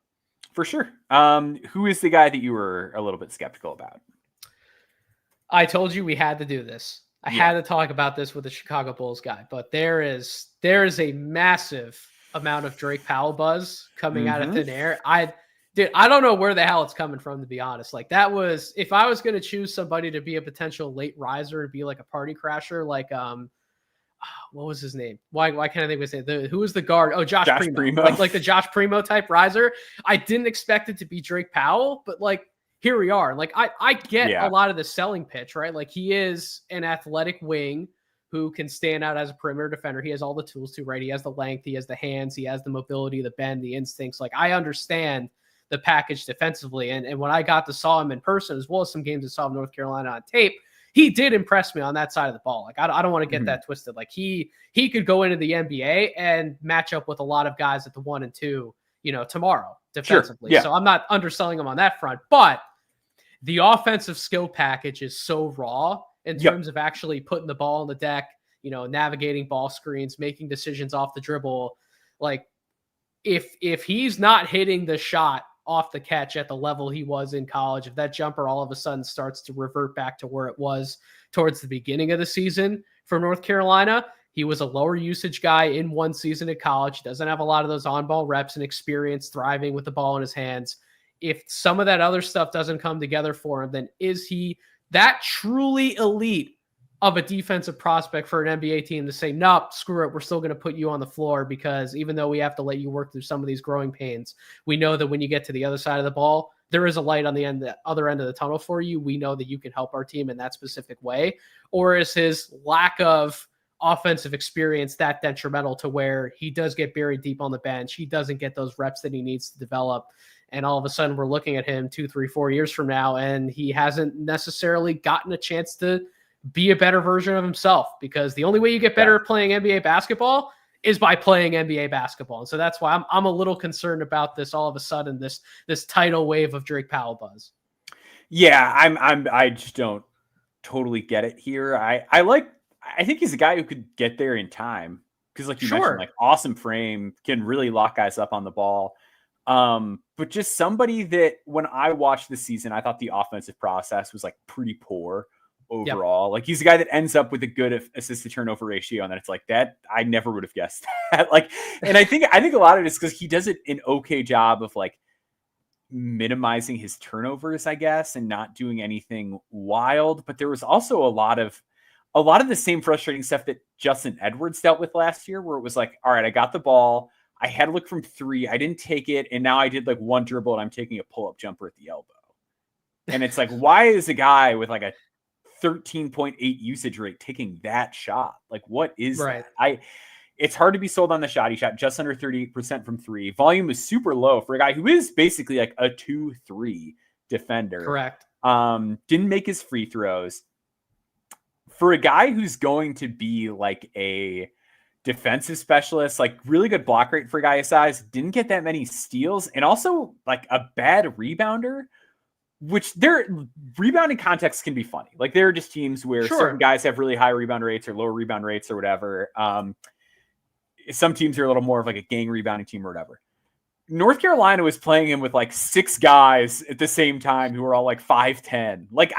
For sure. Who is the guy that you were a little bit skeptical about? I told you we had to do this. I had to talk about this with the Chicago Bulls guy, but there is a massive amount of Drake Powell buzz coming out of thin air. I don't know where the hell it's coming from, to be honest. That was, if I was going to choose somebody to be a potential late riser and be like a party crasher, what was his name? Why can't I think of his name? Who was the guard? Oh, Josh Primo. Like the Josh Primo type riser. I didn't expect it to be Drake Powell, but like here we are. Like I get a lot of the selling pitch, right? Like he is an athletic wing who can stand out as a perimeter defender. He has all the tools to, right? He has the length, he has the hands, he has the mobility, the bend, the instincts. Like I understand the package defensively. And when I got to saw him in person, as well as some games I saw him North Carolina on tape, he did impress me on that side of the ball. Like I don't want to get that twisted. Like he could go into the NBA and match up with a lot of guys at the 1 and 2, tomorrow defensively. Sure. Yeah. So I'm not underselling him on that front, but the offensive skill package is so raw in terms of actually putting the ball on the deck, navigating ball screens, making decisions off the dribble. Like if he's not hitting the shot off the catch at the level he was in college, if that jumper all of a sudden starts to revert back to where it was towards the beginning of the season for North Carolina, he was a lower usage guy in one season at college. He doesn't have a lot of those on-ball reps and experience thriving with the ball in his hands. If some of that other stuff doesn't come together for him, then is he that truly elite of a defensive prospect for an NBA team to say, nope, screw it, we're still going to put you on the floor because even though we have to let you work through some of these growing pains, we know that when you get to the other side of the ball, there is a light on the other end of the tunnel for you. We know that you can help our team in that specific way. Or is his lack of offensive experience that detrimental to where he does get buried deep on the bench? He doesn't get those reps that he needs to develop. And all of a sudden we're looking at him 2, 3, 4 years from now, and he hasn't necessarily gotten a chance to be a better version of himself, because the only way you get better at playing NBA basketball is by playing NBA basketball. And so that's why I'm a little concerned about this all of a sudden, this tidal wave of Drake Powell buzz. Yeah, I just don't totally get it here. I think he's a guy who could get there in time because, like you mentioned, like awesome frame, can really lock guys up on the ball. But just somebody that when I watched the season, I thought the offensive process was like pretty poor overall. Like he's a guy that ends up with a good assist to turnover ratio, and then it's like that I never would have guessed that. Like, and I think a lot of it is because he does an okay job of like minimizing his turnovers, I guess, and not doing anything wild. But there was also a lot of the same frustrating stuff that Justin Edwards dealt with last year, where it was like, all right, I got the ball, I had to look from 3, I didn't take it, and now I did like one dribble and I'm taking a pull-up jumper at the elbow. And it's like, why is a guy with like a 13.8 usage rate taking that shot? Like, what is that? It's hard to be sold on the shot. He shot just under 38% from 3. Volume is super low for a guy who is basically like a 2-3 defender. Correct. Didn't make his free throws. For a guy who's going to be like a defensive specialist, like really good block rate for a guy his size, didn't get that many steals, and also like a bad rebounder, which their rebounding context can be funny. Like there are just teams where certain guys have really high rebound rates or lower rebound rates or whatever. Some teams are a little more of like a gang rebounding team or whatever. North Carolina was playing him with like 6 guys at the same time who were all like 5'10". Like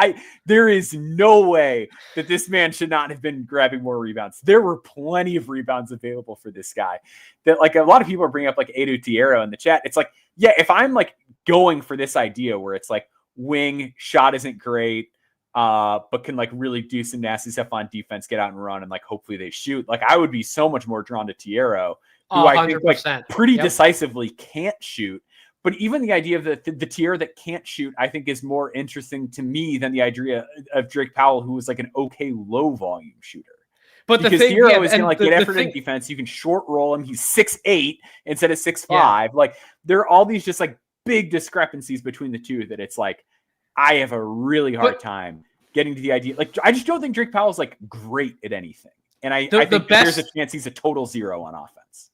there is no way that this man should not have been grabbing more rebounds. There were plenty of rebounds available for this guy. That like a lot of people are bringing up like Edu Tierra in the chat. It's like, yeah, if I'm like going for this idea where it's like wing shot isn't great, but can like really do some nasty stuff on defense, get out and run, and like hopefully they shoot. Like I would be so much more drawn to Tierra, who I think like pretty decisively can't shoot. But even the idea of the Tierra that can't shoot, I think is more interesting to me than the idea of Drake Powell, who was like an okay low volume shooter. But because Tierra is going to like get effort in defense, you can short roll him. He's 6'8" instead of 6'5". Yeah. Like there are all these just like big discrepancies between the two that it's like I have a really hard time getting to the idea. Like I just don't think Drake Powell's like great at anything. And I think there's a chance he's a total 0 on offense.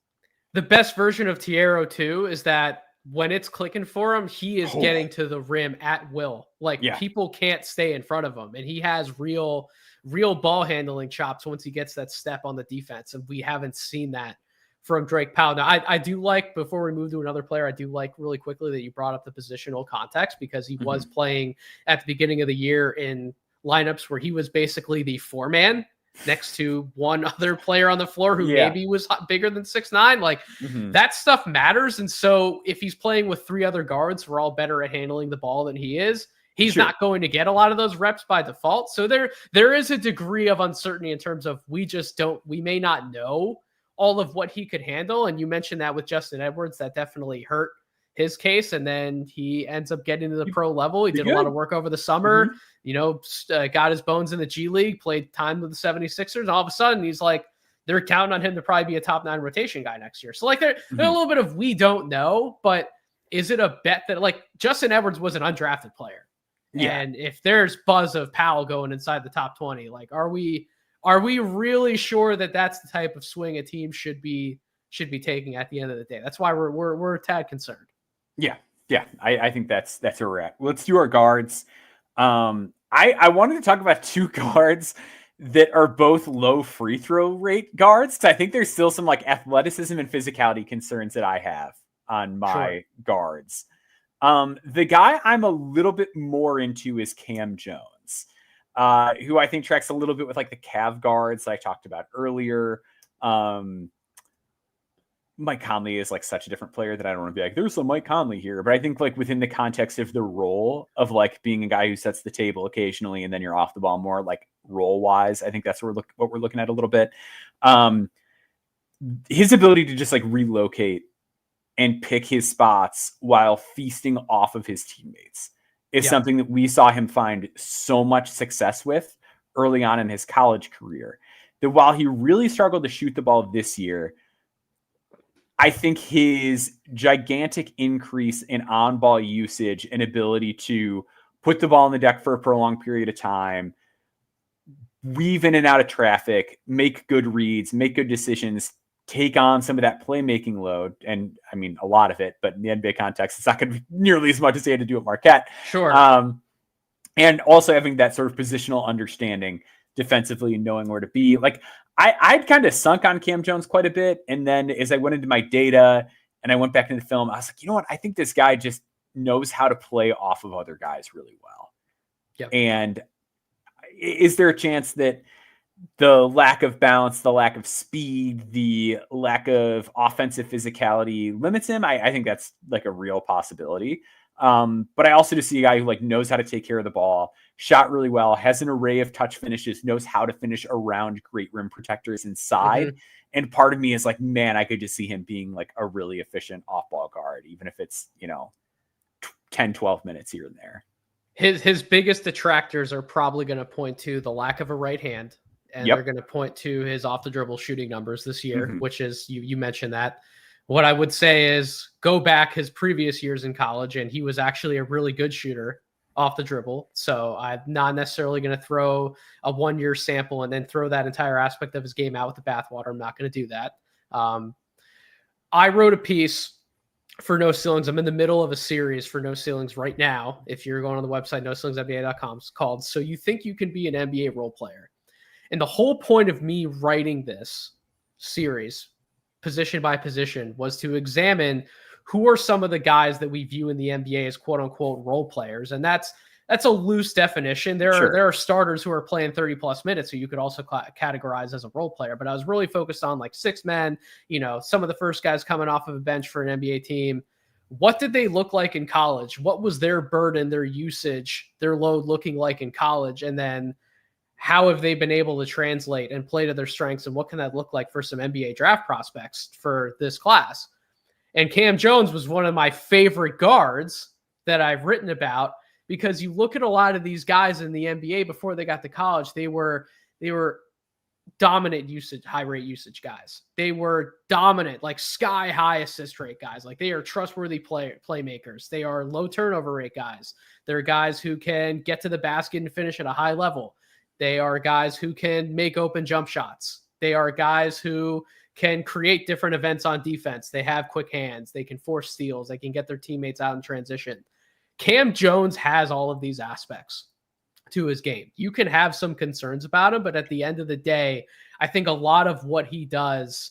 The best version of Tierra too is that when it's clicking for him, he is getting to the rim at will. Like people can't stay in front of him, and he has real ball handling chops once he gets that step on the defense. And we haven't seen that from Drake Powell. Now, I do like, before we move to another player, I do like really quickly that you brought up the positional context, because he was playing at the beginning of the year in lineups where he was basically the 4-man next to one other player on the floor who maybe was bigger than 6'9". Like that stuff matters. And so if he's playing with 3 other guards who are all better at handling the ball than he is, He's not going to get a lot of those reps by default. So there is a degree of uncertainty in terms of we may not know all of what he could handle. And you mentioned that with Justin Edwards, that definitely hurt his case. And then he ends up getting to the pro level. He did a lot of work over the summer, got his bones in the G League, played time with the 76ers. And all of a sudden he's like, they're counting on him to probably be a top 9 rotation guy next year. So like there's a little bit of, we don't know, but is it a bet that like Justin Edwards was an undrafted player? Yeah. And if there's buzz of Powell going inside the top 20, like, are we really sure that that's the type of swing a team should be taking at the end of the day? That's why we're a tad concerned. Yeah. I think that's where we're at. Let's do our guards. I wanted to talk about 2 guards that are both low free throw rate guards, because I think there's still some like athleticism and physicality concerns that I have on my guards. The guy I'm a little bit more into is Cam Jones, who I think tracks a little bit with like the Cav guards that I talked about earlier. Mike Conley is like such a different player that I don't want to be like, there's some Mike Conley here. But I think like within the context of the role of like being a guy who sets the table occasionally and then you're off the ball more, like role wise, I think that's what we're looking at a little bit. His ability to just like relocate and pick his spots while feasting off of his teammates is something that we saw him find so much success with early on in his college career, that while he really struggled to shoot the ball this year, I think his gigantic increase in on-ball usage and ability to put the ball on the deck for a prolonged period of time, weave in and out of traffic, make good reads, make good decisions, take on some of that playmaking load. And I mean, a lot of it, but in the NBA context, it's not going to be nearly as much as he had to do at Marquette. Sure. And also having that sort of positional understanding defensively and knowing where to be. Like I'd kind of sunk on Cam Jones quite a bit. And then as I went into my data and I went back into the film, I was like, you know what? I think this guy just knows how to play off of other guys really well. Yep. And is there a chance that the lack of balance, the lack of speed, the lack of offensive physicality limits him? I think that's like a real possibility. But I also just see a guy who like knows how to take care of the ball, shot really well, has an array of touch finishes, knows how to finish around great rim protectors inside. Mm-hmm. And part of me is like, man, I could just see him being like a really efficient off-ball guard, even if it's, 10, 12 minutes here and there. His biggest detractors are probably going to point to the lack of a right hand. And they're going to point to his off the dribble shooting numbers this year, which is, you mentioned that. What I would say is go back his previous years in college, and he was actually a really good shooter off the dribble. So I'm not necessarily going to throw a 1-year sample and then throw that entire aspect of his game out with the bathwater. I'm not going to do that. I wrote a piece for No Ceilings. I'm in the middle of a series for No Ceilings right now. If you're going on the website, NoCeilingsNBA.com, it's called So You Think You Can Be an NBA Role Player. And the whole point of me writing this series, position by position, was to examine who are some of the guys that we view in the NBA as quote unquote role players. And that's a loose definition. There are starters who are playing 30 plus minutes who you could also categorize as a role player. But I was really focused on like 6 men, some of the first guys coming off of a bench for an NBA team. What did they look like in college? What was their burden, their usage, their load looking like in college? And then how have they been able to translate and play to their strengths? And what can that look like for some NBA draft prospects for this class? And Cam Jones was one of my favorite guards that I've written about, because you look at a lot of these guys in the NBA before they got to college, they were dominant usage, high rate usage guys. They were dominant, like sky high assist rate guys. Like they are trustworthy playmakers. They are low turnover rate guys. They're guys who can get to the basket and finish at a high level. They are guys who can make open jump shots. They are guys who can create different events on defense. They have quick hands. They can force steals. They can get their teammates out in transition. Cam Jones has all of these aspects to his game. You can have some concerns about him, but at the end of the day, I think a lot of what he does,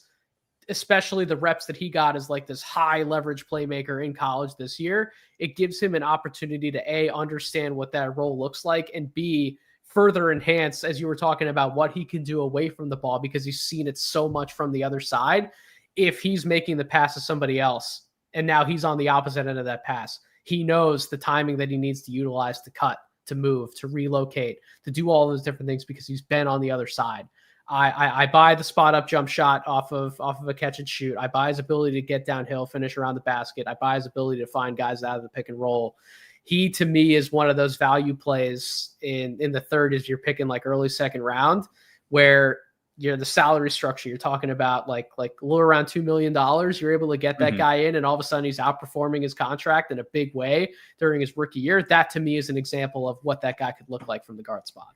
especially the reps that he got as like this high leverage playmaker in college this year, it gives him an opportunity to A, understand what that role looks like, and B, further enhance, as you were talking about, what he can do away from the ball, because he's seen it so much from the other side. If he's making the pass to somebody else and now he's on the opposite end of that pass, He knows the timing that he needs to utilize to cut, to move, to relocate, to do all those different things because he's been on the other side. I buy the spot up jump shot off of a catch and shoot. I buy his ability to get downhill, finish around the basket. I buy his ability to find guys out of the pick and roll. He, to me, is one of those value plays in the third as you're picking like early second round, where you're the salary structure. You're talking about like a little around $2 million. You're able to get that guy in, and all of a sudden he's outperforming his contract in a big way during his rookie year. That to me is an example of what that guy could look like from the guard spot.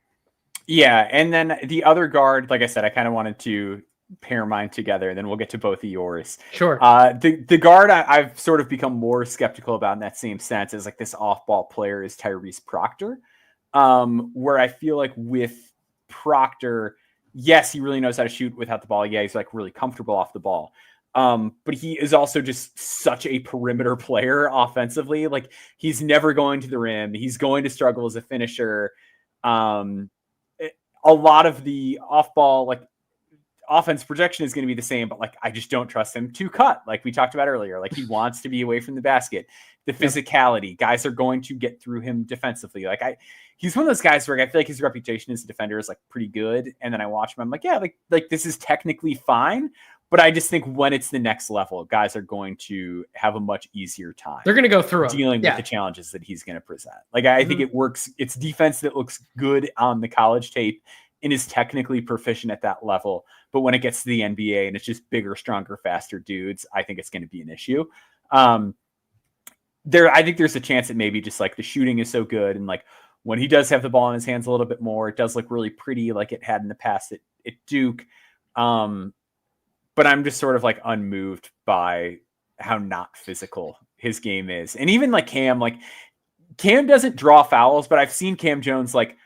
Yeah, and then the other guard, like I said, I kind of wanted to pair mine together, and then we'll get to both of yours. Sure. The guard I've sort of become more skeptical about in that same sense is like this off-ball player is Tyrese Proctor, where I feel like with Proctor, yes, he really knows how to shoot without the ball. Yeah, he's like really comfortable off the ball. But he is also just such a perimeter player offensively. Like he's never going to the rim. He's going to struggle as a finisher. A lot of the off-ball like offense projection is going to be the same, but like I just don't trust him to cut. Like we talked about earlier, like he wants to be away from the basket. The physicality, guys are going to get through him defensively. Like he's one of those guys where I feel like his reputation as a defender is like pretty good, and then I watch him, I'm like, yeah, like this is technically fine. But I just think when it's the next level, guys are going to have a much easier time. They're going to go through dealing with the challenges that he's going to present. Like I think it works. It's defense that looks good on the college tape and is technically proficient at that level. But when it gets to the NBA and it's just bigger, stronger, faster dudes, I think it's going to be an issue. I think there's a chance that maybe just like the shooting is so good, and like when he does have the ball in his hands a little bit more, it does look really pretty, like it had in the past at Duke. But I'm just sort of like unmoved by how not physical his game is. And even like Cam doesn't draw fouls, but I've seen Cam Jones like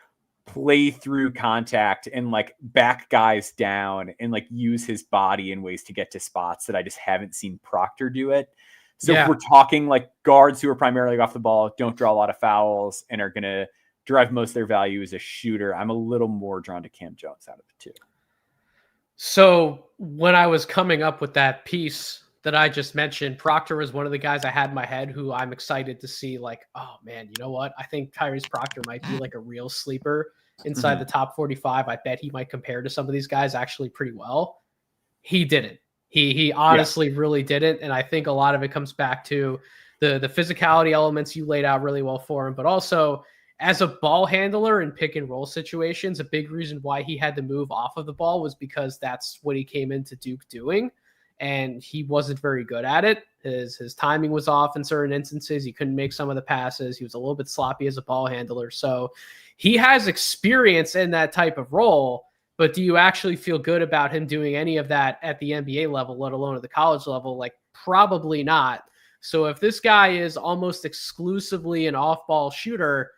play through contact and like back guys down and like use his body in ways to get to spots that I just haven't seen Proctor do it. So if we're talking like guards who are primarily off the ball, don't draw a lot of fouls, and are going to derive most of their value as a shooter, I'm a little more drawn to Cam Jones out of the two. So when I was coming up with that piece that I just mentioned, Proctor was one of the guys I had in my head who I'm excited to see like, oh man, you know what? I think Tyrese Proctor might be like a real sleeper inside the top 45. I bet he might compare to some of these guys actually pretty well. He didn't. He honestly really didn't. And I think a lot of it comes back to the physicality elements you laid out really well for him, but also as a ball handler in pick and roll situations, a big reason why he had to move off of the ball was because that's what he came into Duke doing. And he wasn't very good at it. His timing was off in certain instances. He couldn't make some of the passes. He was a little bit sloppy as a ball handler. So he has experience in that type of role, but do you actually feel good about him doing any of that at the NBA level, let alone at the college level? Like probably not. So if this guy is almost exclusively an off-ball shooter,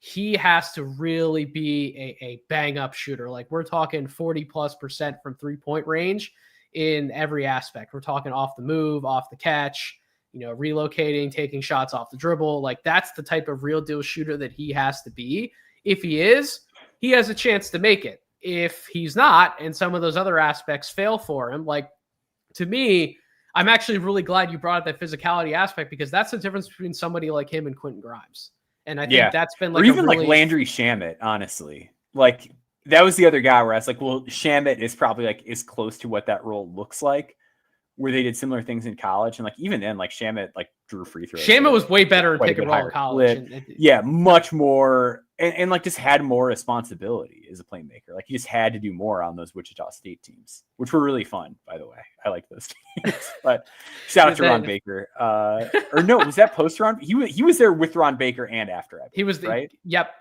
he has to really be a bang-up shooter. Like we're talking 40+% from three-point range in every aspect. We're talking off the move, off the catch, relocating, taking shots off the dribble. Like that's the type of real deal shooter that he has to be. If he is, he has a chance to make it. If he's not, and some of those other aspects fail for him, like to me, I'm actually really glad you brought up that physicality aspect, because that's the difference between somebody like him and Quentin Grimes. And I think that's been like, or even like Landry Shamet, honestly. Like that was the other guy where I was like, well, Shamet is probably like as close to what that role looks like, where they did similar things in college. And like even then, like Shamet like drew free throws. Shamet was way better in pick and roll in college. Much more, and like just had more responsibility as a playmaker. Like he just had to do more on those Wichita State teams, which were really fun, by the way. I like those teams. But shout out to Ron Baker. Or no, was that post Ron? He was there with Ron Baker and after. He was right. Yep.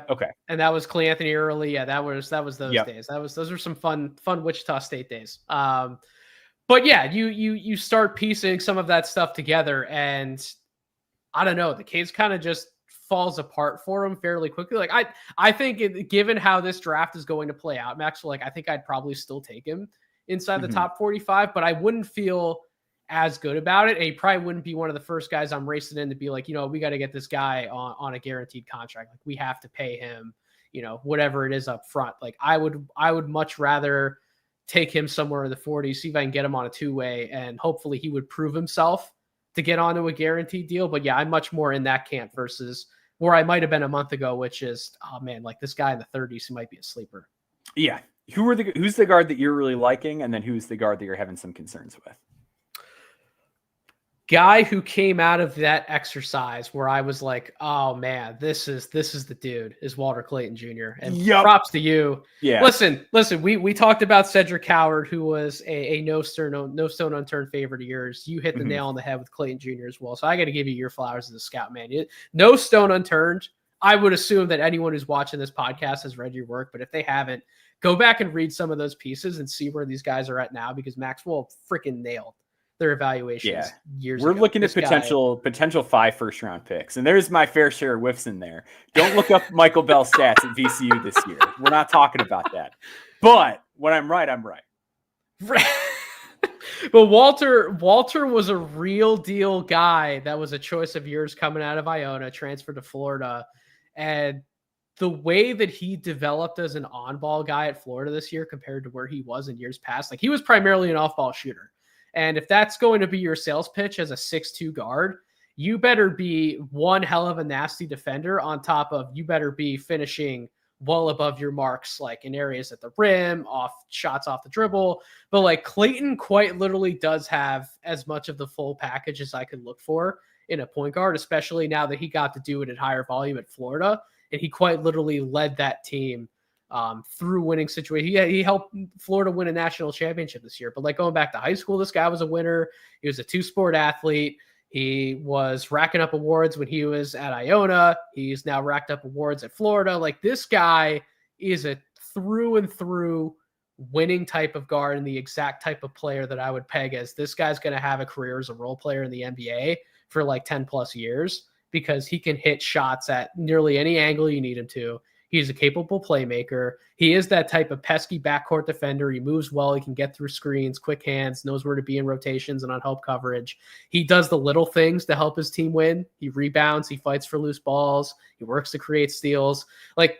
Okay. And that was Clay Anthony early. Yeah, that was those days. Those were some fun Wichita State days. But yeah, you start piecing some of that stuff together, and I don't know, the case kind of just falls apart for him fairly quickly. Like I think given how this draft is going to play out, Max, like I think I'd probably still take him inside the top 45, but I wouldn't feel as good about it. And he probably wouldn't be one of the first guys I'm racing in to be like, we got to get this guy on a guaranteed contract. Like we have to pay him, whatever it is up front. Like I would much rather take him somewhere in the 40s, see if I can get him on a two-way, and hopefully he would prove himself to get onto a guaranteed deal. But yeah, I'm much more in that camp versus where I might have been a month ago, which is, oh man, like this guy in the 30s who might be a sleeper. Yeah. Who's the guard that you're really liking, and then who's the guard that you're having some concerns with? Guy who came out of that exercise where I was like, oh man, this is the dude, is Walter Clayton Jr. And props to you. Yeah. Listen, we talked about Cedric Howard, who was a no stone unturned favorite of yours. You hit the nail on the head with Clayton Jr. as well. So I got to give you your flowers as a scout, man. No stone unturned. I would assume that anyone who's watching this podcast has read your work, but if they haven't, go back and read some of those pieces and see where these guys are at now, because Maxwell freaking nailed their evaluations years ago. We're looking at potential 5 first-round picks, and there's my fair share of whiffs in there. Don't look up Michael Bell stats at VCU this year. We're not talking about that. But when I'm right, I'm right. But Walter was a real deal guy that was a choice of yours coming out of Iona, transferred to Florida. And the way that he developed as an on-ball guy at Florida this year compared to where he was in years past, like he was primarily an off-ball shooter. And if that's going to be your sales pitch as a 6'2" guard, you better be one hell of a nasty defender, on top of you better be finishing well above your marks, like in areas at the rim, off shots off the dribble. But like Clayton quite literally does have as much of the full package as I could look for in a point guard, especially now that he got to do it at higher volume at Florida. And he quite literally led that team through winning situations. He helped Florida win a national championship this year. But like going back to high school, this guy was a winner. He was a 2-sport athlete. He was racking up awards when he was at Iona. He's now racked up awards at Florida. Like this guy is a through and through winning type of guard, and the exact type of player that I would peg as this guy's going to have a career as a role player in the NBA for like 10 plus years, because he can hit shots at nearly any angle you need him to. He's a capable playmaker. He is that type of pesky backcourt defender. He moves well. He can get through screens, quick hands, knows where to be in rotations and on help coverage. He does the little things to help his team win. He rebounds. He fights for loose balls. He works to create steals. Like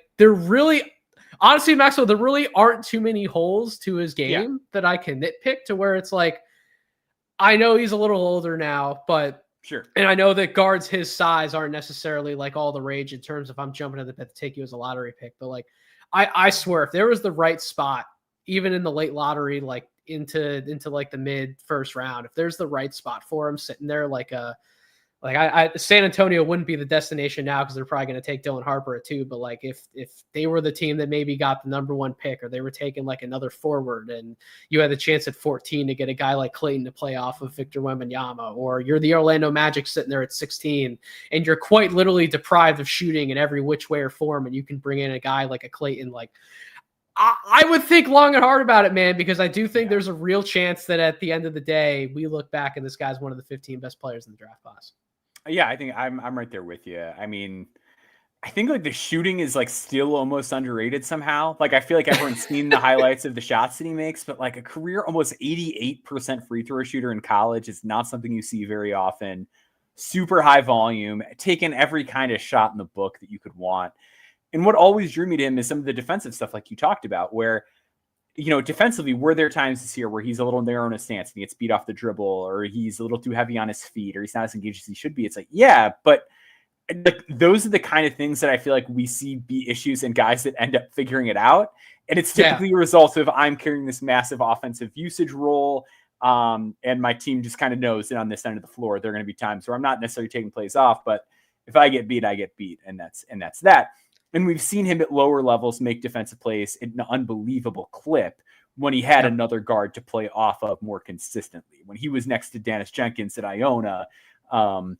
honestly, Maxwell, there really aren't too many holes to his game that I can nitpick to where it's like, I know he's a little older now, but sure. And I know that guards his size aren't necessarily like all the rage in terms of I'm jumping at the pit to take you as a lottery pick. But like, I swear, if there was the right spot, even in the late lottery, like into like the mid first round, if there's the right spot for him sitting there, San Antonio wouldn't be the destination now because they're probably going to take Dylan Harper at 2. But like if they were the team that maybe got the number 1 pick, or they were taking like another forward, and you had the chance at 14 to get a guy like Clayton to play off of Victor Wembanyama, or you're the Orlando Magic sitting there at 16 and you're quite literally deprived of shooting in every which way or form, and you can bring in a guy like a Clayton, like I would think long and hard about it, man, because I do think there's a real chance that at the end of the day, we look back and this guy's one of the 15 best players in the draft class. Yeah, I think I'm right there with you. I mean, I think like the shooting is like still almost underrated somehow. Like I feel like everyone's seen the highlights of the shots that he makes, but like a career almost 88% free throw shooter in college is not something you see very often. Super high volume, taking every kind of shot in the book that you could want. And what always drew me to him is some of the defensive stuff like you talked about, where defensively, were there times this year where he's a little narrow in his stance and he gets beat off the dribble, or he's a little too heavy on his feet, or he's not as engaged as he should be? It's like, yeah, but like those are the kind of things that I feel like we see be issues in guys that end up figuring it out. And it's typically a result of I'm carrying this massive offensive usage role. And my team just kind of knows that on this end of the floor, there are going to be times where I'm not necessarily taking plays off, but if I get beat, I get beat. And that's that. And we've seen him at lower levels make defensive plays at an unbelievable clip when he had another guard to play off of more consistently. When he was next to Dennis Jenkins at Iona, or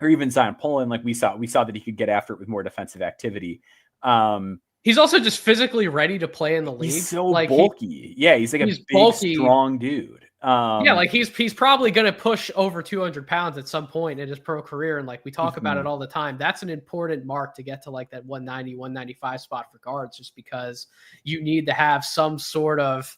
even Zion Poland, like we saw that he could get after it with more defensive activity. He's also just physically ready to play in the league. He's so like bulky. He's like a big, bulky, strong dude. Like he's probably going to push over 200 pounds at some point in his pro career. And like we talk about it all the time, that's an important mark to get to like that 190, 195 spot for guards, just because you need to have some sort of,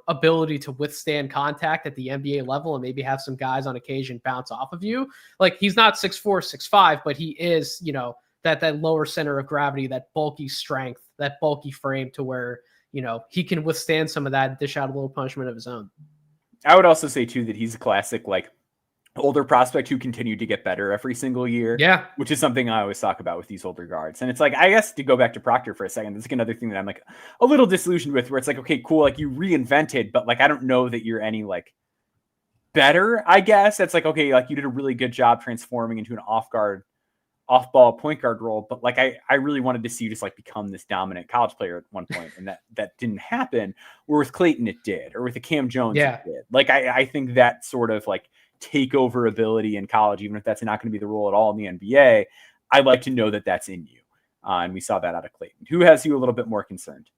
ability to withstand contact at the NBA level and maybe have some guys on occasion bounce off of you. Like he's not 6'4", 6'5", but he is, that lower center of gravity, that bulky strength, that bulky frame to where, he can withstand some of that and dish out a little punishment of his own. I would also say too that he's a classic like older prospect who continued to get better every single year. Yeah. Which is something I always talk about with these older guards. And it's like, I guess to go back to Proctor for a second, that's like another thing that I'm like a little disillusioned with, where it's like, okay, cool. Like you reinvented, but like, I don't know that you're any like better, I guess. That's like, okay, like you did a really good job transforming into an off ball point guard role. But like, I really wanted to see you just like become this dominant college player at one point, and that didn't happen. Where with Clayton, it did, or with the Cam Jones, it did. Like, I think that sort of like takeover ability in college, even if that's not going to be the role at all in the NBA, I like to know that that's in you. And we saw that out of Clayton. Who has you a little bit more concerned?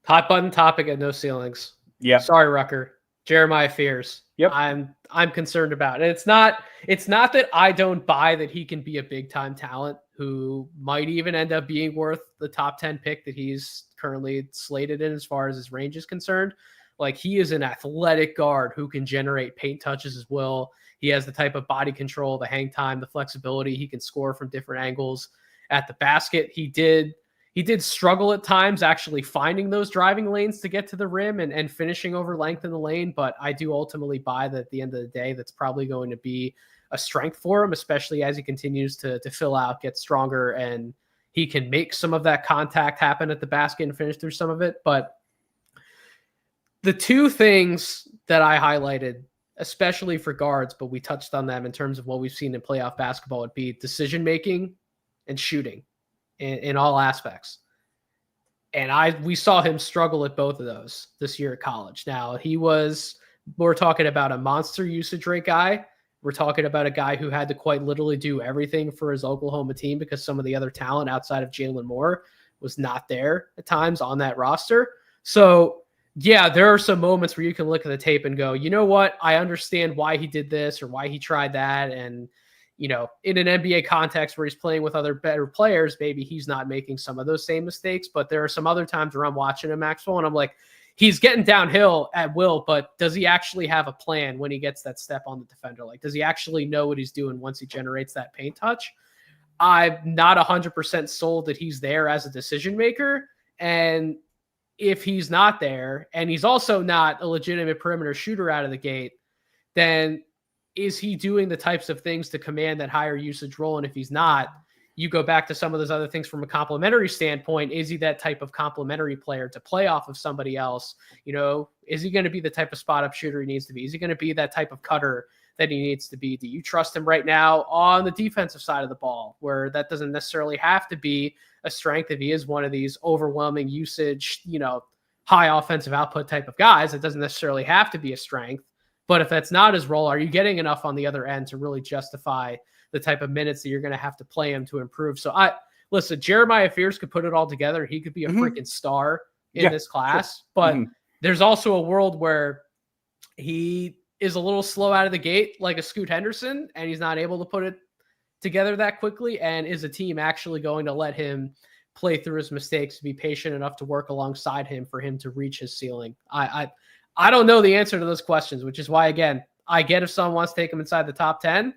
Hot button topic at no ceilings. Yeah. Sorry, Rucker. Jeremiah Fears. Yep. I'm concerned about. And it's not that I don't buy that he can be a big time talent who might even end up being worth the top 10 pick that he's currently slated in as far as his range is concerned. Like, he is an athletic guard who can generate paint touches as well. He has the type of body control, the hang time, the flexibility. He can score from different angles at the basket. He did struggle at times actually finding those driving lanes to get to the rim and finishing over length in the lane. But I do ultimately buy that at the end of the day, that's probably going to be a strength for him, especially as he continues to fill out, get stronger, and he can make some of that contact happen at the basket and finish through some of it. But the two things that I highlighted, especially for guards, but we touched on them in terms of what we've seen in playoff basketball, would be decision-making and shooting in all aspects. And we saw him struggle at both of those this year at college. Now, we're talking about a monster usage rate guy. We're talking about a guy who had to quite literally do everything for his Oklahoma team because some of the other talent outside of Jalen Moore was not there at times on that roster. So, yeah, there are some moments where you can look at the tape and go, you know what? I understand why he did this or why he tried that. And, you know, in an NBA context where he's playing with other better players, maybe he's not making some of those same mistakes. But there are some other times where I'm watching him, Maxwell, and I'm like, he's getting downhill at will, but does he actually have a plan when he gets that step on the defender? Like, does he actually know what he's doing once he generates that paint touch? I'm not 100% sold that he's there as a decision maker. And if he's not there, and he's also not a legitimate perimeter shooter out of the gate, then is he doing the types of things to command that higher usage role? And if he's not, you go back to some of those other things from a complementary standpoint. Is he that type of complementary player to play off of somebody else? You know, is he going to be the type of spot up shooter he needs to be? Is he going to be that type of cutter that he needs to be? Do you trust him right now on the defensive side of the ball, where that doesn't necessarily have to be a strength if he is one of these overwhelming usage, you know, high offensive output type of guys? It doesn't necessarily have to be a strength. But if that's not his role, are you getting enough on the other end to really justify the type of minutes that you're going to have to play him to improve? So listen, Jeremiah Fears could put it all together. He could be a freaking star in this class, but there's also a world where he is a little slow out of the gate, like a Scoot Henderson, and he's not able to put it together that quickly. And is a team actually going to let him play through his mistakes, to be patient enough to work alongside him for him to reach his ceiling? I don't know the answer to those questions, which is why, again, I get if someone wants to take him inside the top 10.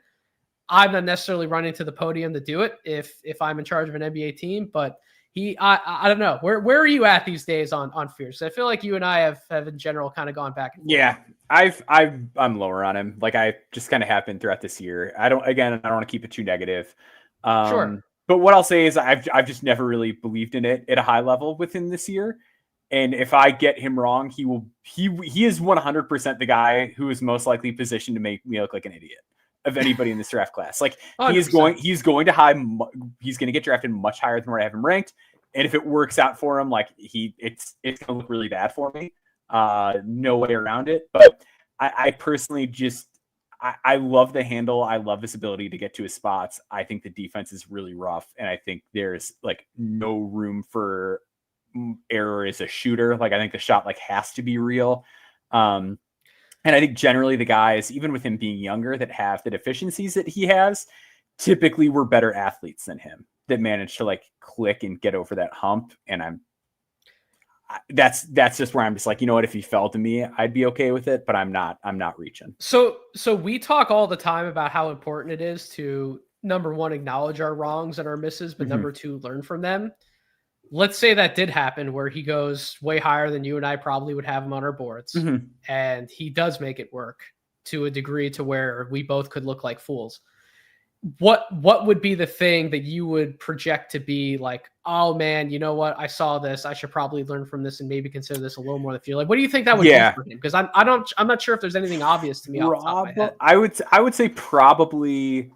I'm not necessarily running to the podium to do it if I'm in charge of an NBA team, but I don't know. Where are you at these days on Fierce? I feel like you and I have in general kind of gone back and forth. Yeah, I'm lower on him. Like, I just kind of have been throughout this year. I don't want to keep it too negative. Sure. But what I'll say is I've just never really believed in it at a high level with him this year. And if I get him wrong, he is 100% the guy who is most likely positioned to make me look like an idiot of anybody in this draft class. Like, 100%. He's going to get drafted much higher than where I have him ranked. And if it works out for him, like it's going to look really bad for me. No way around it. But I personally just, I love the handle. I love his ability to get to his spots. I think the defense is really rough. And I think there's like no room for error as a shooter. Like, I think the shot like has to be real. And I think generally the guys, even with him being younger, that have the deficiencies that he has, typically were better athletes than him that managed to like click and get over that hump. And that's just where I'm just like, you know what, if he fell to me, I'd be okay with it, but I'm not reaching. So we talk all the time about how important it is to, number one, acknowledge our wrongs and our misses, but number two, learn from them. Let's say that did happen where he goes way higher than you and I probably would have him on our boards, and he does make it work. to a degree to where we both could look like fools. What would be the thing that you would project to be like, oh man, you know what? I saw this. I should probably learn from this and maybe consider this a little more in the future. Like, what do you think that would be for him? Because I'm not sure if there's anything obvious to me off the top of my head. I would say probably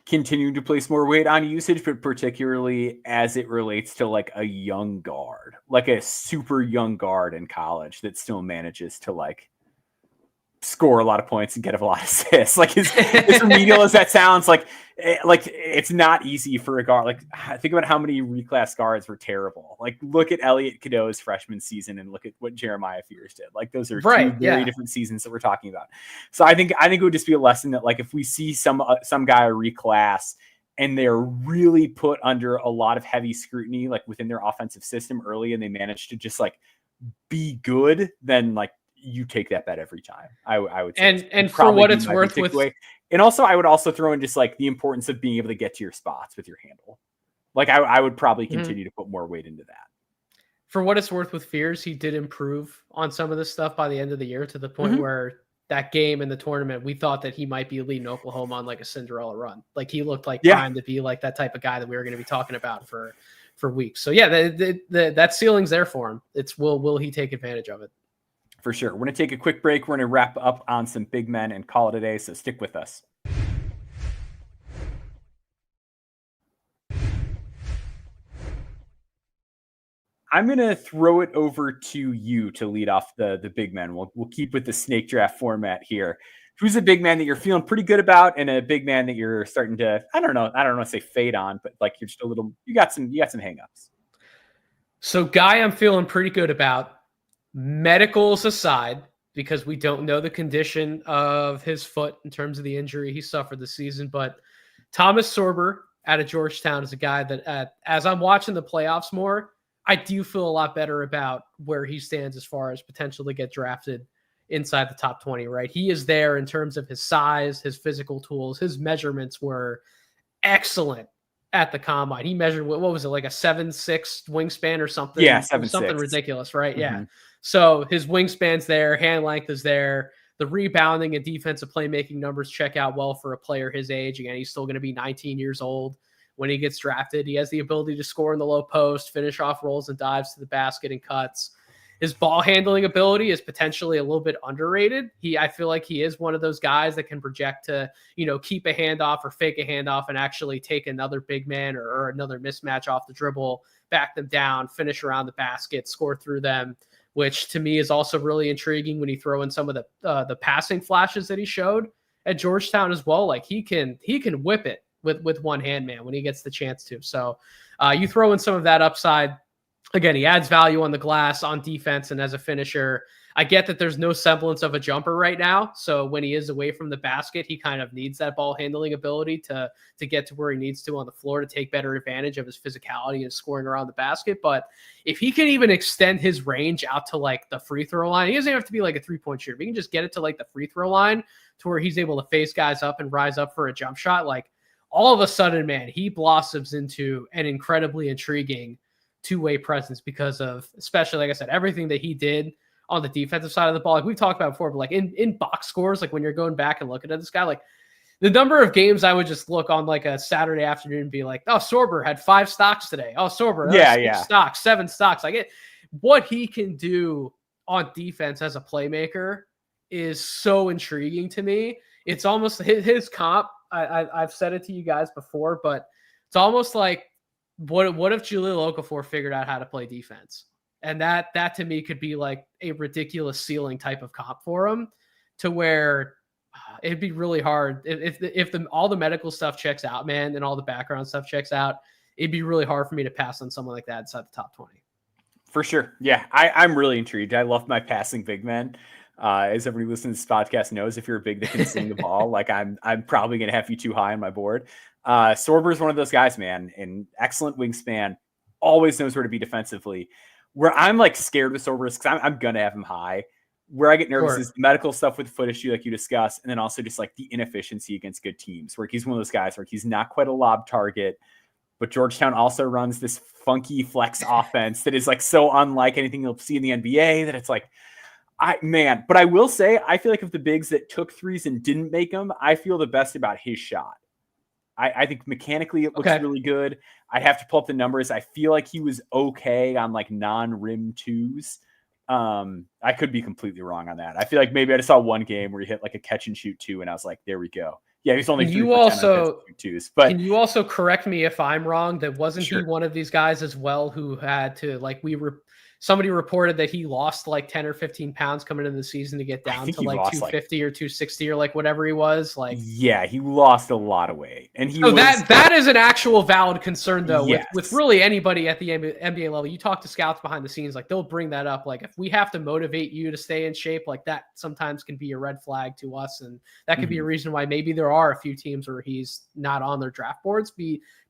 continuing to place more weight on usage, but particularly as it relates to like a young guard, like a super young guard in college that still manages to like score a lot of points and get a lot of assists. Like as remedial as that sounds, like it's not easy for a guard. Like think about how many reclass guards were terrible. Like look at Elliot Cadeau's freshman season and look at what Jeremiah Fears did. Like those are two very different seasons that we're talking about. So I think it would just be a lesson that like if we see some guy reclass and they're really put under a lot of heavy scrutiny, like within their offensive system early, and they manage to just like be good, then like you take that bet every time. I would say. And for what it's worth with and also I would also throw in just like the importance of being able to get to your spots with your handle. Like I would probably continue to put more weight into that. For what it's worth with Fears, he did improve on some of this stuff by the end of the year to the point where that game in the tournament, we thought that he might be leading Oklahoma on like a Cinderella run. Like he looked like time to be like that type of guy that we were going to be talking about for weeks. So yeah, that ceiling's there for him. It's will he take advantage of it? For sure. We're going to take a quick break. We're going to wrap up on some big men and call it a day, so stick with us. I'm going to throw it over to you to lead off the big men. We'll keep with the snake draft format here. Who's a big man that you're feeling pretty good about and a big man that you're starting to, I don't know, say fade on, but like you're just you got some hangups. So guy I'm feeling pretty good about, medicals aside, because we don't know the condition of his foot in terms of the injury he suffered this season, but Thomas Sorber out of Georgetown is a guy that as I'm watching the playoffs more, I do feel a lot better about where he stands as far as potential to get drafted inside the top 20, right? He is there in terms of his size, his physical tools, his measurements were excellent at the combine. He measured, what was it, like a 7'6" wingspan or something? Yeah, 7'6". Something ridiculous, right? Yeah. So his wingspan's there, hand length is there. The rebounding and defensive playmaking numbers check out well for a player his age. Again, he's still going to be 19 years old when he gets drafted. He has the ability to score in the low post, finish off rolls and dives to the basket and cuts. His ball handling ability is potentially a little bit underrated. I feel like he is one of those guys that can project to, keep a handoff or fake a handoff and actually take another big man or another mismatch off the dribble, back them down, finish around the basket, score through them, which to me is also really intriguing when you throw in some of the passing flashes that he showed at Georgetown as well. Like he can whip it with one hand, man, when he gets the chance to. So you throw in some of that upside. Again, he adds value on the glass, on defense, and as a finisher. I get that there's no semblance of a jumper right now. So when he is away from the basket, he kind of needs that ball handling ability to get to where he needs to on the floor to take better advantage of his physicality and scoring around the basket. But if he can even extend his range out to like the free throw line, he doesn't have to be like a 3-point shooter. He can just get it to like the free throw line to where he's able to face guys up and rise up for a jump shot. Like all of a sudden, man, he blossoms into an incredibly intriguing two-way presence because of, especially, like I said, everything that he did on the defensive side of the ball. Like we've talked about before, but like in box scores, like when you're going back and looking at this guy, like the number of games I would just look on like a Saturday afternoon and be like, oh, Sorber had 5 stocks today. Oh, Sorber, 6 stocks, 7 stocks. Like what he can do on defense as a playmaker is so intriguing to me. It's almost his comp. I've said it to you guys before, but it's almost like, what if Jahlil Okafor figured out how to play defense? And that to me could be like a ridiculous ceiling type of comp for him, to where it'd be really hard if all the medical stuff checks out, man, and all the background stuff checks out. It'd be really hard for me to pass on someone like that inside the top 20. For sure. Yeah, I'm really intrigued. I love my passing big men. As everybody listening to this podcast knows, if you're a big that can sling the ball, like I'm probably going to have you too high on my board. Sorber is one of those guys, man, an excellent wingspan, always knows where to be defensively. Where I'm like scared with Sorber is because I'm going to have him high. Where I get nervous is the medical stuff with the foot issue, like you discussed, and then also just like the inefficiency against good teams, where he's one of those guys where he's not quite a lob target, but Georgetown also runs this funky flex offense that is like so unlike anything you'll see in the NBA that it's like, But I will say, I feel like of the bigs that took threes and didn't make them, I feel the best about his shot. I think mechanically it looks really good. I'd have to pull up the numbers. I feel like he was okay on like non-rim twos. I could be completely wrong on that. I feel like maybe I just saw one game where he hit like a catch and shoot two, and I was like, there we go. Yeah, he's only 3 for 10 on twos. But can you also correct me if I'm wrong? That wasn't he one of these guys as well who had to like somebody reported that he lost like 10 or 15 pounds coming into the season to get down to like 250 or 260 or like whatever he was. Like, yeah, he lost a lot of weight, and that is an actual valid concern though. Yes. with really anybody at the NBA level, you talk to scouts behind the scenes, like they'll bring that up. Like if we have to motivate you to stay in shape, like that sometimes can be a red flag to us, and that could be a reason why maybe there are a few teams where he's not on their draft boards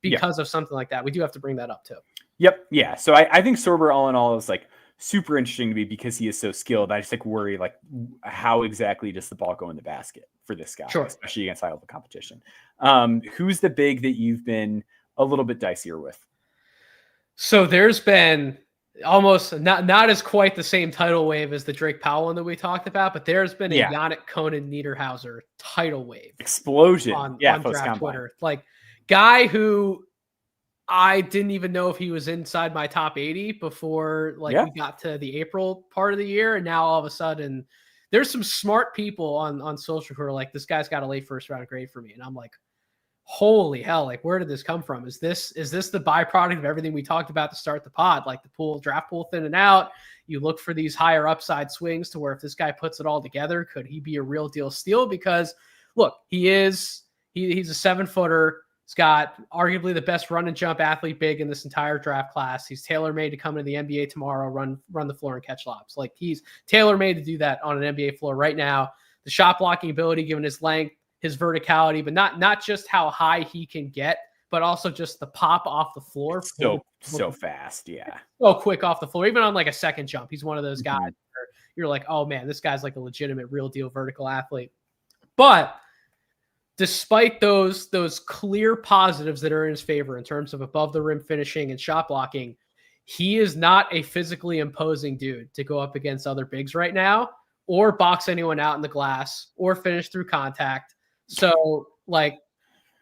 because of something like that. We do have to bring that up too. Yep. Yeah. So I think Sorber all in all is like super interesting to me because he is so skilled. I just like worry like how exactly does the ball go in the basket for this guy, especially against high level competition. Who's the big that you've been a little bit dicier with? So there's been almost not as quite the same tidal wave as the Drake Powell one that we talked about, but there's been a Yannick Conan Niederhauser tidal wave explosion on draft Twitter. Like guy who I didn't even know if he was inside my top 80 before we got to the April part of the year. And now all of a sudden there's some smart people on social who are like, this guy's got a late first round grade for me. And I'm like, holy hell, like where did this come from? Is this the byproduct of everything we talked about to start the pod? Like the draft pool thinning out. You look for these higher upside swings to where if this guy puts it all together, could he be a real deal steal? Because look, he's a 7-footer. He's got arguably the best run and jump athlete big in this entire draft class. He's tailor-made to come into the NBA tomorrow, run the floor and catch lobs. Like he's tailor-made to do that on an NBA floor right now. The shot blocking ability, given his length, his verticality, but not just how high he can get, but also just the pop off the floor. So fast. Yeah. So quick off the floor, even on like a second jump. He's one of those guys where you're like, oh man, this guy's like a legitimate real deal vertical athlete. But despite those clear positives that are in his favor in terms of above the rim finishing and shot blocking, he is not a physically imposing dude to go up against other bigs right now or box anyone out in the glass or finish through contact. So like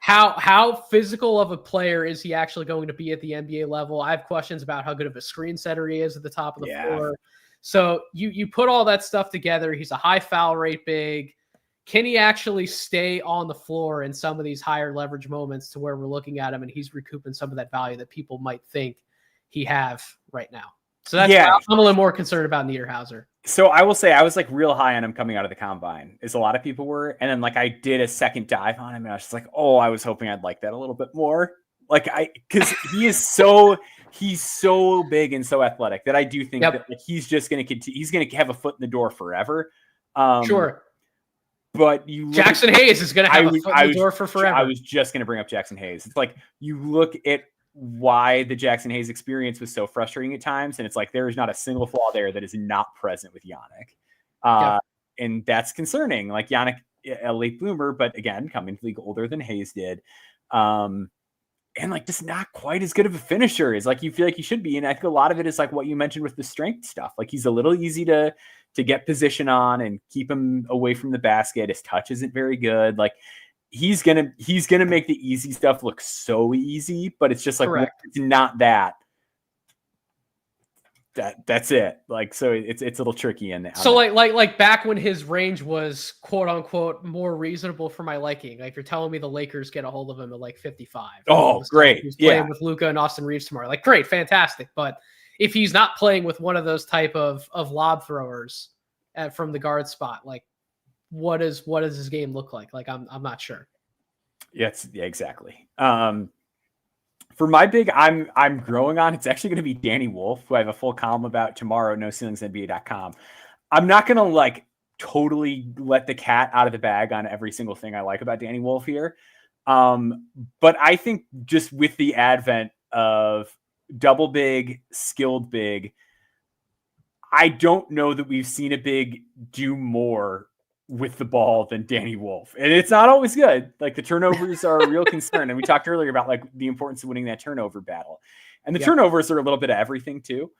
how physical of a player is he actually going to be at the NBA level? I have questions about how good of a screen setter he is at the top of the floor. So you put all that stuff together. He's a high foul rate big. Can he actually stay on the floor in some of these higher leverage moments to where we're looking at him and he's recouping some of that value that people might think he have right now? So that's I'm a little more concerned about Niederhauser. So I will say I was like real high on him coming out of the combine, as a lot of people were. And then like I did a second dive on him and I was just like, oh, I was hoping I'd like that a little bit more. Like because he's so big and so athletic that I do think that like, he's just going to continue. He's going to have a foot in the door forever. Sure. But Jackson Hayes is going to have a foot in the door for forever. I was just going to bring up Jackson Hayes. It's like you look at why the Jackson Hayes experience was so frustrating at times, and it's like there is not a single flaw there that is not present with Yannick. And that's concerning. Like Yannick, a late bloomer, but again, coming to the league older than Hayes did. And like just not quite as good of a finisher as like you feel like he should be. And I think a lot of it is like what you mentioned with the strength stuff. Like he's a little easy to get position on and keep him away from the basket. His touch isn't very good. Like he's gonna make the easy stuff look so easy, but it's just like it's not that. That's it. Like so, it's a little tricky in there. So like back when his range was quote unquote more reasonable for my liking. Like you're telling me the Lakers get a hold of him at like 55. Oh, great! He's playing with Luka and Austin Reeves tomorrow. Like great, fantastic. But if he's not playing with one of those type of lob throwers from the guard spot, like what does his game look like? Like I'm not sure. Yeah, exactly. For my big, I'm growing on. It's actually going to be Danny Wolf, who I have a full column about tomorrow. NoCeilingsNBA.com. I'm not going to like totally let the cat out of the bag on every single thing I like about Danny Wolf here, but I think just with the advent of double big, skilled big, I don't know that we've seen a big do more with the ball than Danny Wolf. And it's not always good. Like the turnovers are a real concern. And we talked earlier about like the importance of winning that turnover battle. And the turnovers are a little bit of everything too.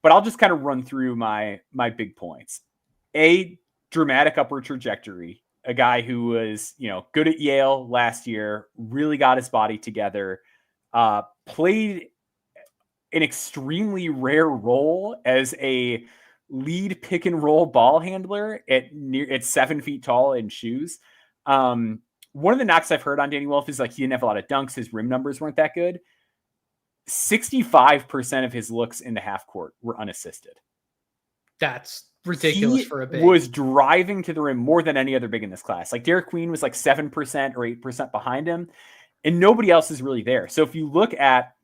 but I'll just kind of run through my big points. A dramatic upward trajectory. A guy who was, good at Yale last year, really got his body together, played an extremely rare role as a lead pick and roll ball handler at 7 feet tall in shoes. One of the knocks I've heard on Danny Wolf is like he didn't have a lot of dunks. His rim numbers weren't that good. 65% of his looks in the half court were unassisted. That's ridiculous for a big. He was driving to the rim more than any other big in this class. Like Derek Queen was like 7% or 8% behind him, and nobody else is really there. So if you look at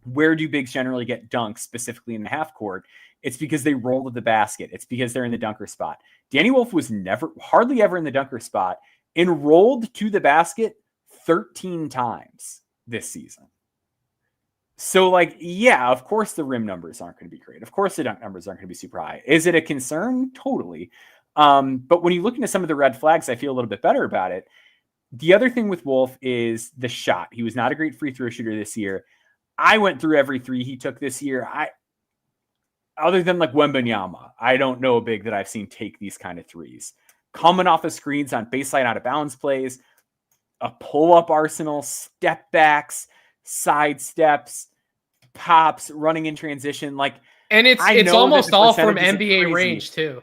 where do bigs generally get dunks, specifically in the half court, it's because they roll to the basket. It's because they're in the dunker spot. Danny Wolf was hardly ever in the dunker spot, and rolled to the basket 13 times this season. So, like, yeah, of course the rim numbers aren't going to be great. Of course the dunk numbers aren't going to be super high. Is it a concern? Totally. But when you look into some of the red flags, I feel a little bit better about it. The other thing with Wolf is the shot. He was not a great free throw shooter this year. I went through every three he took this year. Other than like Wembanyama, I don't know a big that I've seen take these kind of threes. Coming off of screens on baseline out of bounds plays, a pull-up arsenal, step backs, side steps, pops, running in transition. And it's almost all from NBA range too.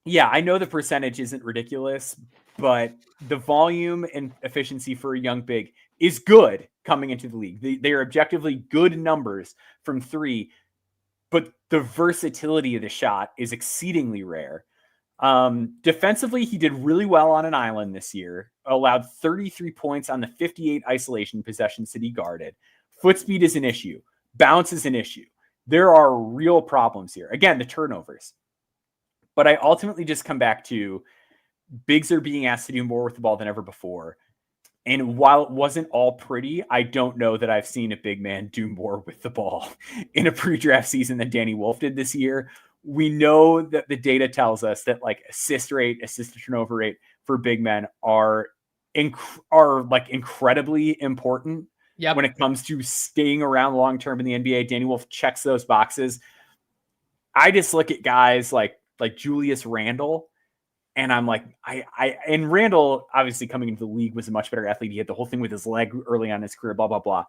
Yeah, I know the percentage isn't ridiculous, but the volume and efficiency for a young big is good coming into the league. They are objectively good numbers from three, but the versatility of the shot is exceedingly rare. Defensively, he did really well on an island this year, allowed 33 points on the 58 isolation possessions that he guarded. Foot speed is an issue. Bounce is an issue. There are real problems here. Again, the turnovers. But I ultimately just come back to bigs are being asked to do more with the ball than ever before. And while it wasn't all pretty, I don't know that I've seen a big man do more with the ball in a pre-draft season than Danny Wolf did this year. We know that the data tells us that like assist to turnover rate for big men are like incredibly important when it comes to staying around long-term in the NBA. Danny Wolf checks those boxes. I just look at guys like Julius Randle, and I'm like, and Randle obviously coming into the league was a much better athlete. He had the whole thing with his leg early on in his career, blah, blah, blah.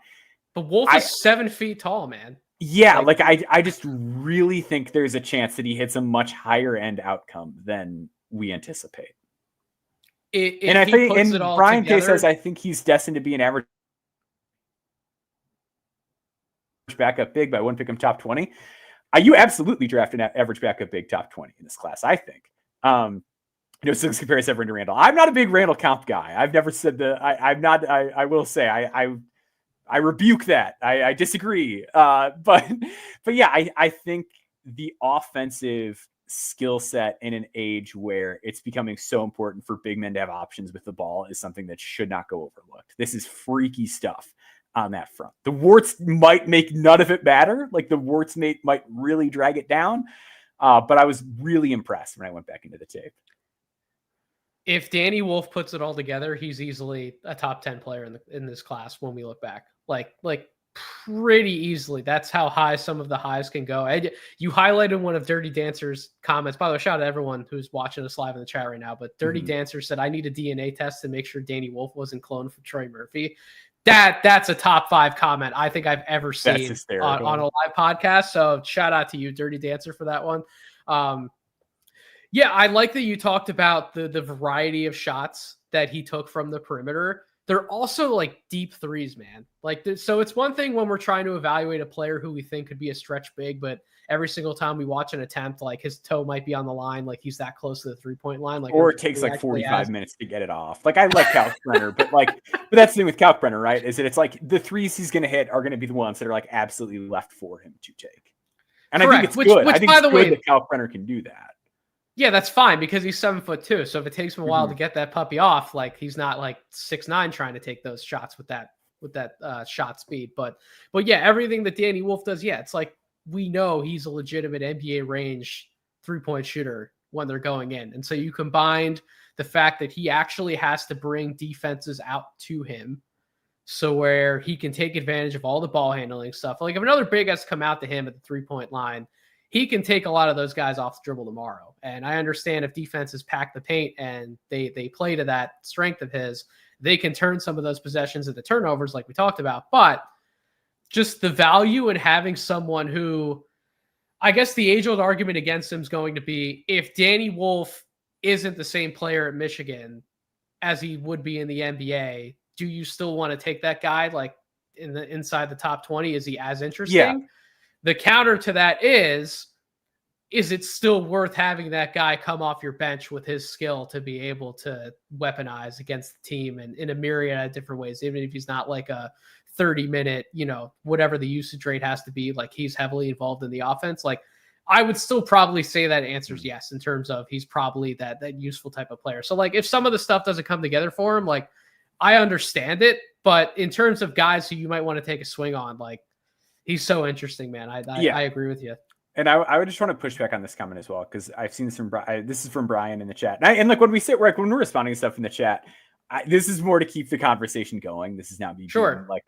But Wolf is 7 feet tall, man. Yeah, I just really think there's a chance that he hits a much higher end outcome than we anticipate. And I think, and Brian K says, I think he's destined to be an average backup big, but I wouldn't pick him top 20. You absolutely draft an average backup big top 20 in this class, I think. Sickos compares everyone to Randall. I'm not a big Randall comp guy. I've never said I'm not. I will say I rebuke that. I disagree. But yeah, I think the offensive skill set in an age where it's becoming so important for big men to have options with the ball is something that should not go overlooked. This is freaky stuff on that front. The warts might make none of it matter. Like the warts might really drag it down. But I was really impressed when I went back into the tape. If Danny Wolf puts it all together, he's easily a top 10 player in this class when we look back. Like pretty easily. That's how high some of the highs can go. You highlighted one of Dirty Dancer's comments. By the way, shout out to everyone who's watching us live in the chat right now. But Dirty Dancer said, I need a DNA test to make sure Danny Wolf wasn't cloned for Troy Murphy. That's a top 5 comment I think I've ever seen on a live podcast. So shout out to you, Dirty Dancer, for that one. Yeah, I like that you talked about the variety of shots that he took from the perimeter. They're also like deep threes, man. So it's one thing when we're trying to evaluate a player who we think could be a stretch big, but every single time we watch an attempt, like his toe might be on the line, like he's that close to the 3-point line. Or it takes like 45 minutes to get it off. Like I like Kalkbrenner, but that's the thing with Kalkbrenner, right? Is that it's like the threes he's going to hit are going to be the ones that are like absolutely left for him to take. And correct. I think it's good. I think by it's the good way, that Kalkbrenner can do that. Yeah, that's fine because he's 7'2". So if it takes him a while to get that puppy off, like he's not like 6'9" trying to take those shots with that shot speed. But yeah, everything that Danny Wolf does, yeah, it's like we know he's a legitimate NBA range 3-point shooter when they're going in. And so you combined the fact that he actually has to bring defenses out to him so where he can take advantage of all the ball handling stuff. Like if another big has come out to him at the 3-point line, he can take a lot of those guys off the dribble tomorrow. And I understand if defenses pack the paint and they play to that strength of his, they can turn some of those possessions into turnovers like we talked about. But just the value in having someone who, I guess the age-old argument against him is going to be, if Danny Wolf isn't the same player at Michigan as he would be in the NBA, do you still want to take that guy like inside the top 20? Is he as interesting? Yeah. The counter to that is it still worth having that guy come off your bench with his skill to be able to weaponize against the team and in a myriad of different ways, even if he's not like a 30-minute, whatever the usage rate has to be, like he's heavily involved in the offense. Like I would still probably say that answer is yes, in terms of he's probably that useful type of player. So like if some of the stuff doesn't come together for him, like I understand it, but in terms of guys who you might want to take a swing on, like he's so interesting, man. I agree with you. And I would just want to push back on this comment as well, because I've seen this from this is from Brian in the chat. And like when we're responding to stuff in the chat, this is more to keep the conversation going. This is not me being like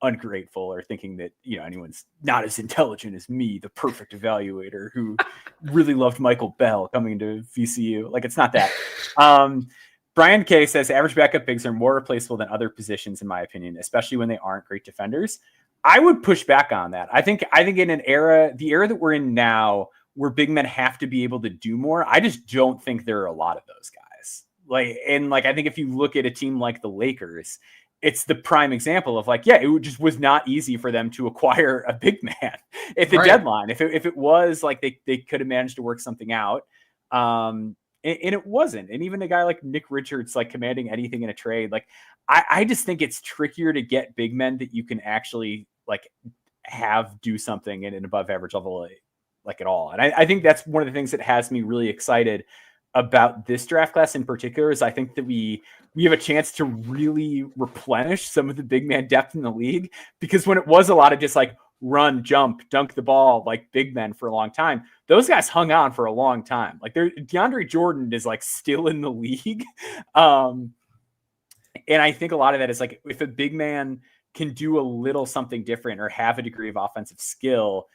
ungrateful or thinking that anyone's not as intelligent as me, the perfect evaluator who really loved Michael Bell coming to VCU. Like it's not that. Brian K says average backup bigs are more replaceable than other positions, in my opinion, especially when they aren't great defenders. I would push back on that. I think in the era that we're in now, where big men have to be able to do more, I just don't think there are a lot of those guys. I think if you look at a team like the Lakers, it's the prime example of it just was not easy for them to acquire a big man at the deadline. If it was like they could have managed to work something out. And it wasn't. And even a guy like Nick Richards, like commanding anything in a trade, like I just think it's trickier to get big men that you can actually like have do something in an above average level, like at all. And I think that's one of the things that has me really excited about this draft class in particular, is I think that we have a chance to really replenish some of the big man depth in the league, because when it was a lot of just like run, jump, dunk the ball, like big men for a long time, those guys hung on for a long time. Like DeAndre Jordan is like still in the league. And I think a lot of that is like, if a big man can do a little something different or have a degree of offensive skill,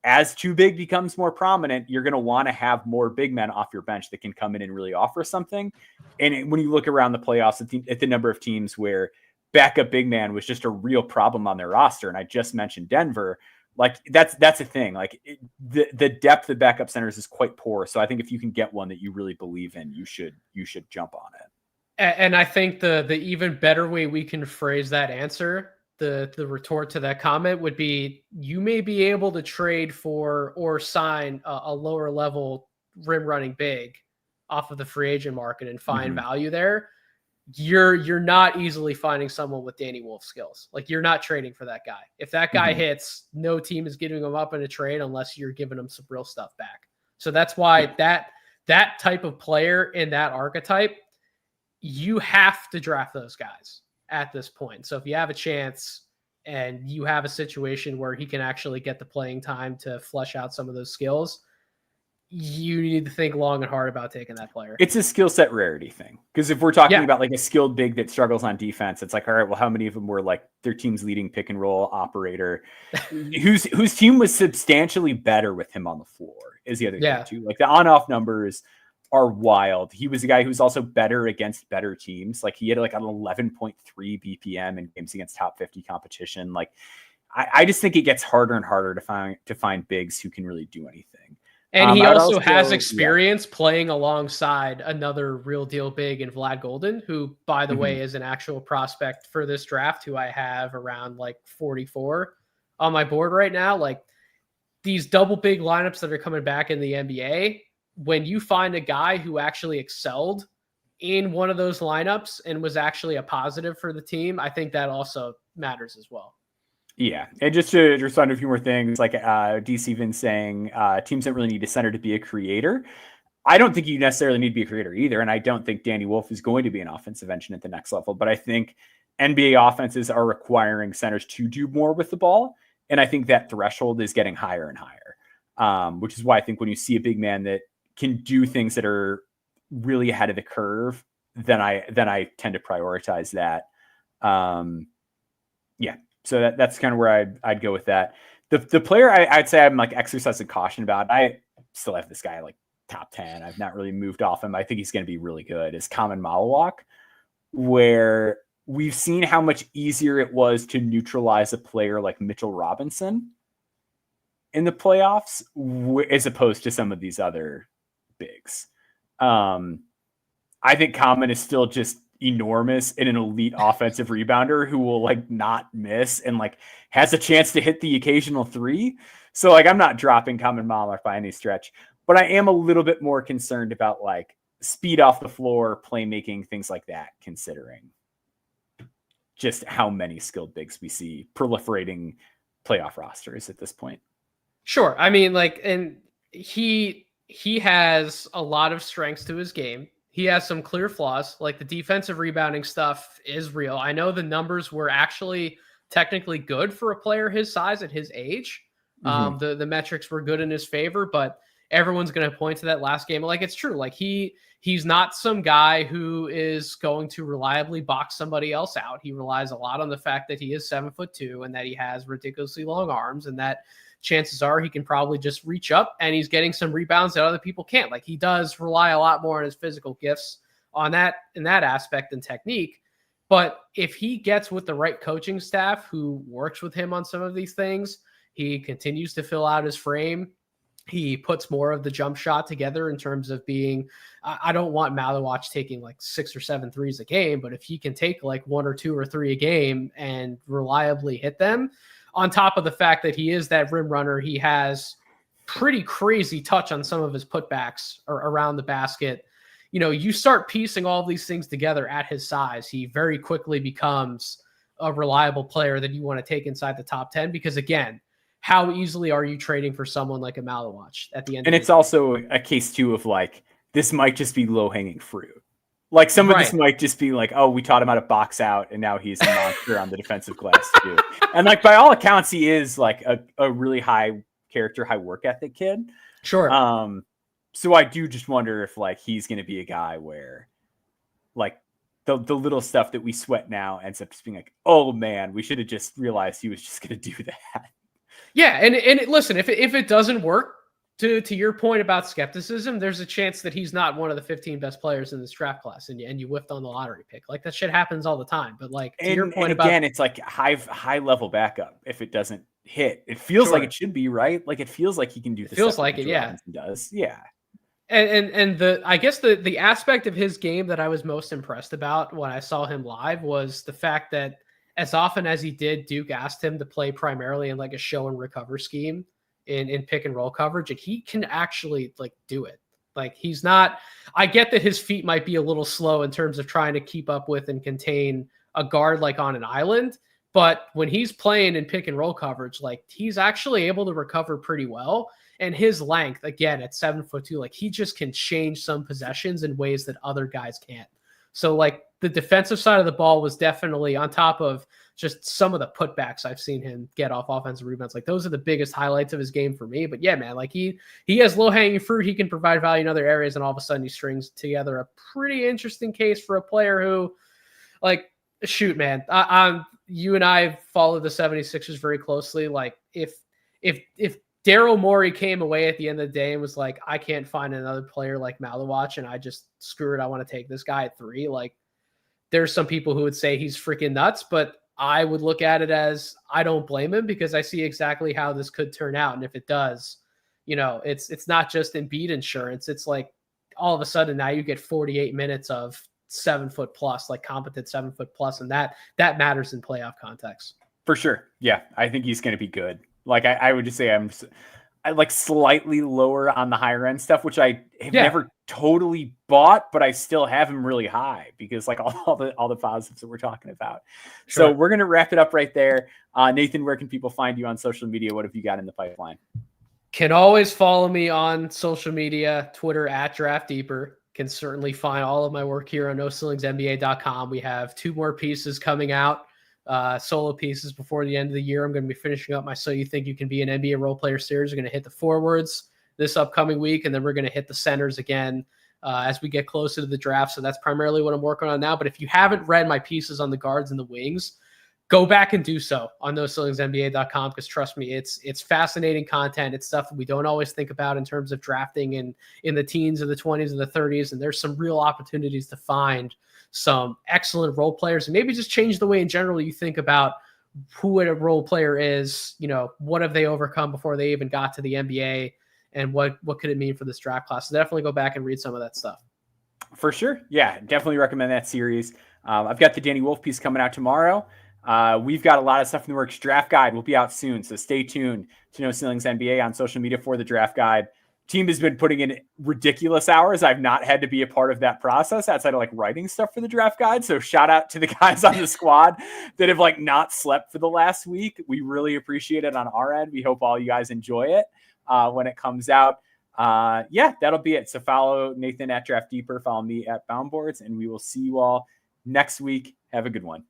as too big becomes more prominent, you're going to want to have more big men off your bench that can come in and really offer something. And when you look around the playoffs at the number of teams where backup big man was just a real problem on their roster, and I just mentioned Denver, like that's a thing. Like the depth of backup centers is quite poor. So I think if you can get one that you really believe in, you should jump on it. And I think the even better way we can phrase that answer, the retort to that comment, would be, you may be able to trade for or sign a lower level rim running big off of the free agent market and find value there. You're not easily finding someone with Danny Wolf skills. Like you're not trading for that guy. If that guy hits, no team is giving him up in a trade unless you're giving him some real stuff back. So that's why that type of player in that archetype, you have to draft those guys at this point. So if you have a chance and you have a situation where he can actually get the playing time to flesh out some of those skills, you need to think long and hard about taking that player. It's a skill set rarity thing. Because if we're talking about like a skilled big that struggles on defense, it's like, all right, well, how many of them were like their team's leading pick and roll operator whose team was substantially better with him on the floor is the other thing too. Like the on-off numbers are wild. He was a guy who's also better against better teams. Like he had like an 11.3 BPM in games against top 50 competition. Like I just think it gets harder and harder to find bigs who can really do anything. And he also has experience playing alongside another real deal big in Vlad Golden, who, by the way, is an actual prospect for this draft, who I have around like 44 on my board right now. Like these double big lineups that are coming back in the NBA, when you find a guy who actually excelled in one of those lineups and was actually a positive for the team, I think that also matters as well. Yeah. And just to respond to a few more things, like DC Vin saying teams don't really need a center to be a creator. I don't think you necessarily need to be a creator either. And I don't think Danny Wolf is going to be an offensive engine at the next level. But I think NBA offenses are requiring centers to do more with the ball. And I think that threshold is getting higher and higher, which is why I think when you see a big man that can do things that are really ahead of the curve, then I tend to prioritize that. Yeah. So that's kind of where I'd go with that. The player I'd say I'm like exercising caution about, I still have this guy like top 10. I've not really moved off him. I think he's going to be really good, is Common Malawak, where we've seen how much easier it was to neutralize a player like Mitchell Robinson in the playoffs as opposed to some of these other bigs. I think Common is still just enormous and an elite offensive rebounder who will like not miss and like has a chance to hit the occasional three. So like I'm not dropping Common Malawak by any stretch, but I am a little bit more concerned about like speed off the floor, playmaking, things like that, considering just how many skilled bigs we see proliferating playoff rosters at this point. Sure. I mean, like, and he has a lot of strengths to his game. He has some clear flaws, like the defensive rebounding stuff is real. I know the numbers were actually technically good for a player his size at his age. Mm-hmm. The metrics were good in his favor, but everyone's going to point to that last game. Like, it's true. Like he's not some guy who is going to reliably box somebody else out. He relies a lot on the fact that he is 7'2" and that he has ridiculously long arms, and that chances are he can probably just reach up and he's getting some rebounds that other people can't. Like, he does rely a lot more on his physical gifts on that, in that aspect, and technique. But if he gets with the right coaching staff who works with him on some of these things, he continues to fill out his frame. He puts more of the jump shot together in terms of being, I don't want Malawak taking like 6 or 7 threes a game, but if he can take like 1 or 2 or 3 a game and reliably hit them, on top of the fact that he is that rim runner, he has pretty crazy touch on some of his putbacks or around the basket. You know, you start piecing all of these things together at his size, he very quickly becomes a reliable player that you want to take inside the top 10, because again, how easily are you trading for someone like a Malawak at the end? And it's also a case too of like, this might just be low hanging fruit. Like some of this might just be like, oh, we taught him how to box out and now he's a monster on the defensive glass too. And like, by all accounts, he is like a really high character, high work ethic kid. Sure. So I do just wonder if like, he's going to be a guy where like the little stuff that we sweat now ends up just being like, oh man, we should have just realized he was just going to do that. Yeah. And listen, if it doesn't work, to your point about skepticism, there's a chance that he's not one of the 15 best players in this draft class, and you whiffed on the lottery pick. Like, that shit happens all the time. But like, to your point about, again, it's like high level backup. If it doesn't hit, it feels like it should be, right. Like, it feels like he can do. Feels like it, yeah. Does, yeah. And the I guess the aspect of his game that I was most impressed about when I saw him live was the fact that as often as he did, Duke asked him to play primarily in like a show and recover scheme in pick and roll coverage, and he can actually like do it. Like, he's not, I get that his feet might be a little slow in terms of trying to keep up with and contain a guard like on an island, but when he's playing in pick and roll coverage, like, he's actually able to recover pretty well. And his length, again, at 7'2", like, he just can change some possessions in ways that other guys can't. So like, the defensive side of the ball was definitely, on top of just some of the putbacks I've seen him get off offensive rebounds, like, those are the biggest highlights of his game for me. But yeah, man, like, he has low hanging fruit. He can provide value in other areas, and all of a sudden he strings together a pretty interesting case for a player who, like, shoot, man, you and I follow the 76ers very closely. Like, if Daryl Morey came away at the end of the day and was like, I can't find another player like Malawak, and I just, screw it, I want to take this guy at 3. Like, there's some people who would say he's freaking nuts, but I would look at it as, I don't blame him, because I see exactly how this could turn out. And if it does, you know, it's not just Embiid insurance. It's like, all of a sudden now you get 48 minutes of 7 foot plus, like competent 7 foot plus. And that matters in playoff context. For sure. Yeah. I think he's going to be good. Like, I would just say I like slightly lower on the higher end stuff, which I have never totally bought, but I still have him really high because like all the positives that we're talking about. Sure. So we're going to wrap it up right there. Nathan, where can people find you on social media? What have you got in the pipeline? Can always follow me on social media, Twitter @DraftDeeper. Can certainly find all of my work here on NoCeilingsNBA.com. We have 2 more pieces coming out. Solo pieces before the end of the year. I'm going to be finishing up my So You Think You Can Be an NBA Role Player series. We're going to hit the forwards this upcoming week, and then we're going to hit the centers again as we get closer to the draft. So that's primarily what I'm working on now. But if you haven't read my pieces on the guards and the wings, go back and do so on NoCeilingsNBA.com, because trust me, it's fascinating content. It's stuff that we don't always think about in terms of drafting in the teens or the 20s or the 30s. And there's some real opportunities to find some excellent role players, and maybe just change the way in general you think about who a role player is. What have they overcome before they even got to the NBA, and what could it mean for this draft class? So definitely go back and read some of that stuff. For sure. Yeah, definitely recommend that series. I've got the Danny Wolf piece coming out tomorrow. We've got a lot of stuff in the works. Draft guide will be out soon, so stay tuned to No Ceilings NBA on social media for the draft guide. Team has been putting in ridiculous hours. I've not had to be a part of that process outside of like writing stuff for the draft guide. So shout out to the guys on the squad that have like not slept for the last week. We really appreciate it on our end. We hope all you guys enjoy it when it comes out. Yeah, that'll be it. So follow Nathan at Draft Deeper, follow me at Boundboards, and we will see you all next week. Have a good one.